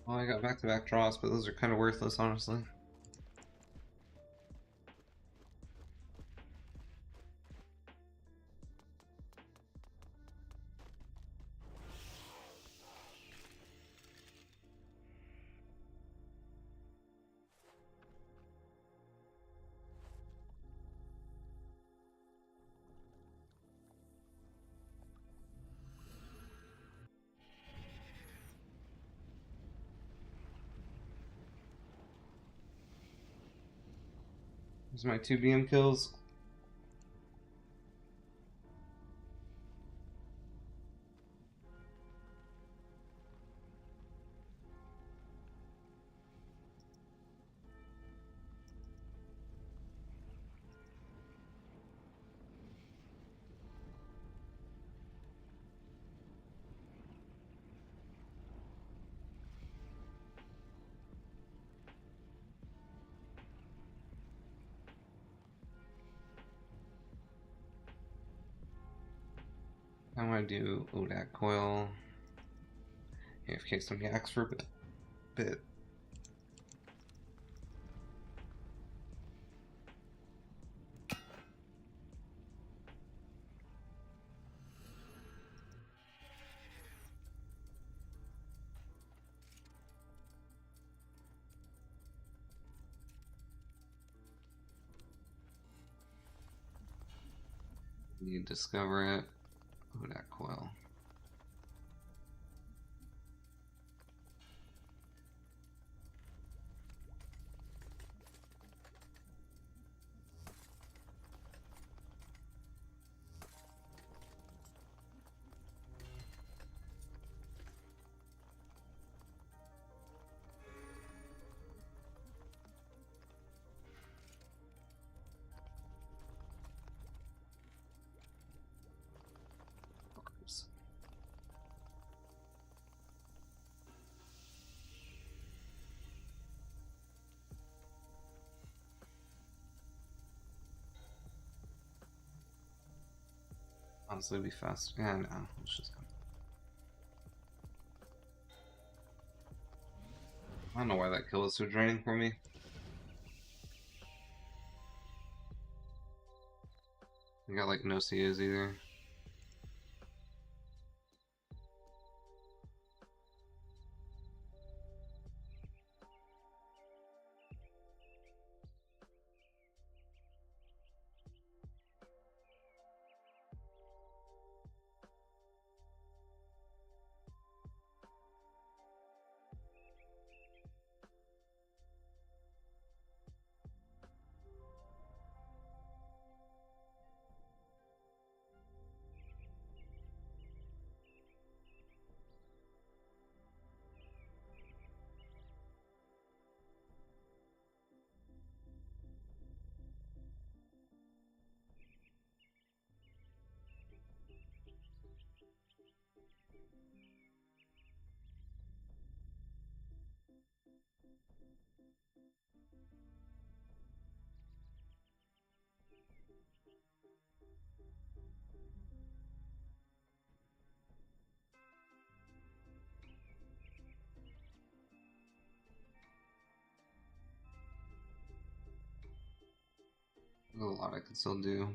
Well, I got back-to-back draws, but those are kind of worthless, honestly. There's my 2 BM kills. I'm gonna do Odak Coil. AFK some yaks for a bit. You discover it. Odak Coil. Honestly, be fast. Yeah, no, let's just go. I don't know why that kill is so draining for me. I got like no COs either. There's a lot I can still do.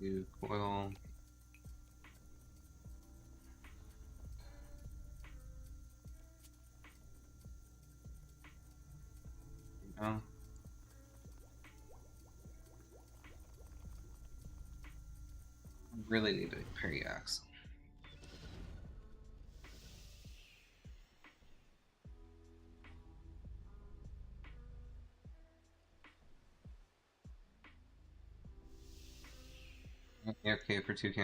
Do coil. No. I really need a parry axe. Okay, for 2K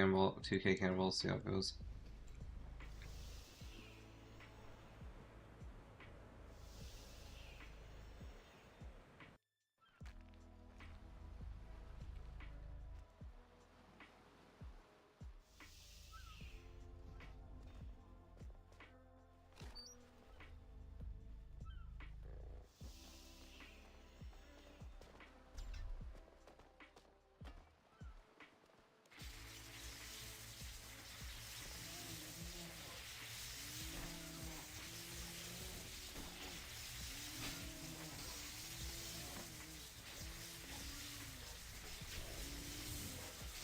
cannonballs, see how it goes.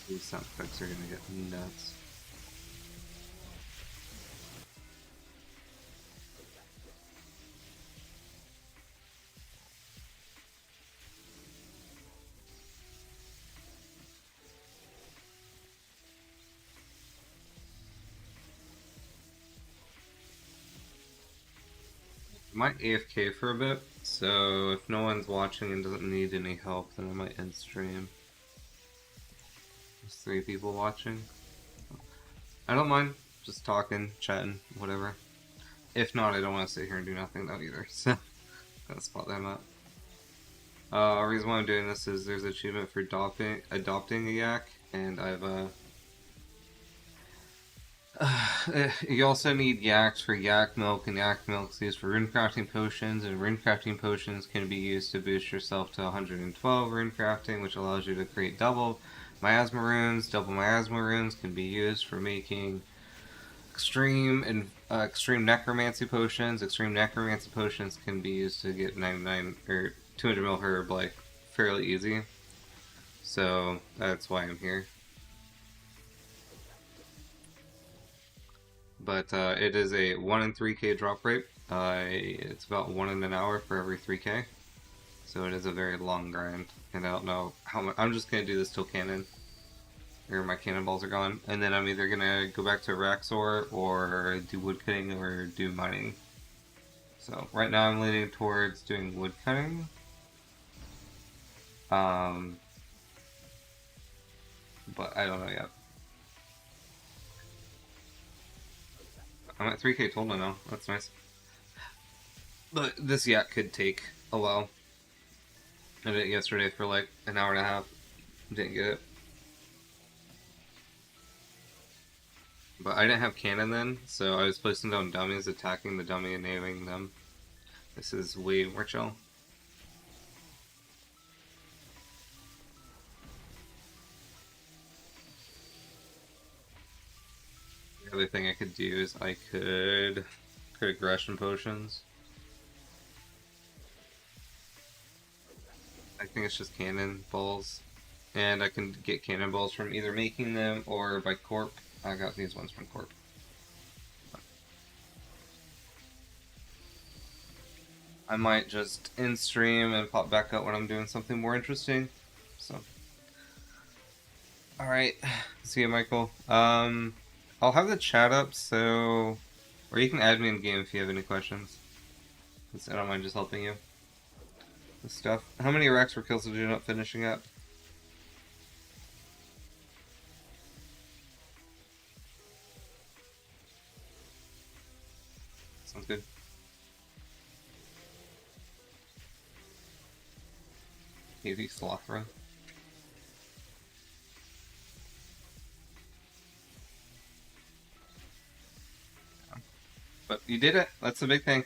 These sound effects are gonna get nuts. I might AFK for a bit, so if no one's watching and doesn't need any help, then I might end stream. There's 3 people watching. I don't mind just talking, chatting, whatever. If not, I don't want to sit here and do nothing though either, so that's the spot that I'm at. Reason why I'm doing this is there's an achievement for adopting a yak, and I've you also need yaks for yak milk, and yak milk is used for runecrafting potions, and runecrafting potions can be used to boost yourself to 112 runecrafting, which allows you to create double miasma runes. Double miasma runes can be used for making extreme necromancy potions. Extreme necromancy potions can be used to get 99 or 200 mil herb like fairly easy. So that's why I'm here. But it is a 1 in 3k drop rate. It's about 1 in an hour for every 3k. So it is a very long grind. And I don't know how much. I'm just going to do this till cannon. Or my cannonballs are gone. And then I'm either going to go back to Raxor or do woodcutting or do mining. So right now I'm leaning towards doing woodcutting. But I don't know yet. I'm at 3k total now. That's nice. But this yak could take a while. I did it yesterday for like an hour and a half. Didn't get it. But I didn't have cannon then, so I was placing down dummies, attacking the dummy and nailing them. This is way more chill. The other thing I could do is I could aggression potions. I think it's just cannonballs. And I can get cannonballs from either making them or by Corp. I got these ones from Corp. I might just end stream and pop back out when I'm doing something more interesting. So, alright. See you, Michael. I'll have the chat up, so... Or you can add me in game if you have any questions. I don't mind just helping you with stuff. How many racks for kills did you end up finishing up? Sounds good. Easy sloth run. But you did it. That's the big thing.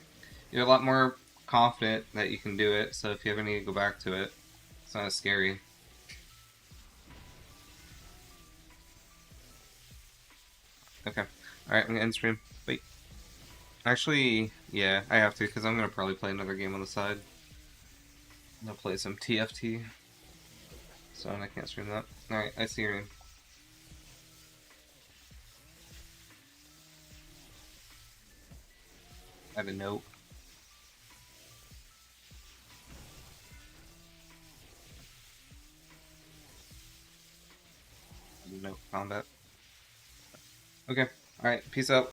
You're a lot more confident that you can do it, so if you ever need to go back to it, it's not as scary. Okay. Alright, I'm gonna end stream. Wait. Actually, yeah, I have to, because I'm gonna probably play another game on the side. I'm gonna play some TFT. So I can't stream that. Alright, I see you, Rune. I have a note. I have a note. Found that. Okay. All right. Peace out.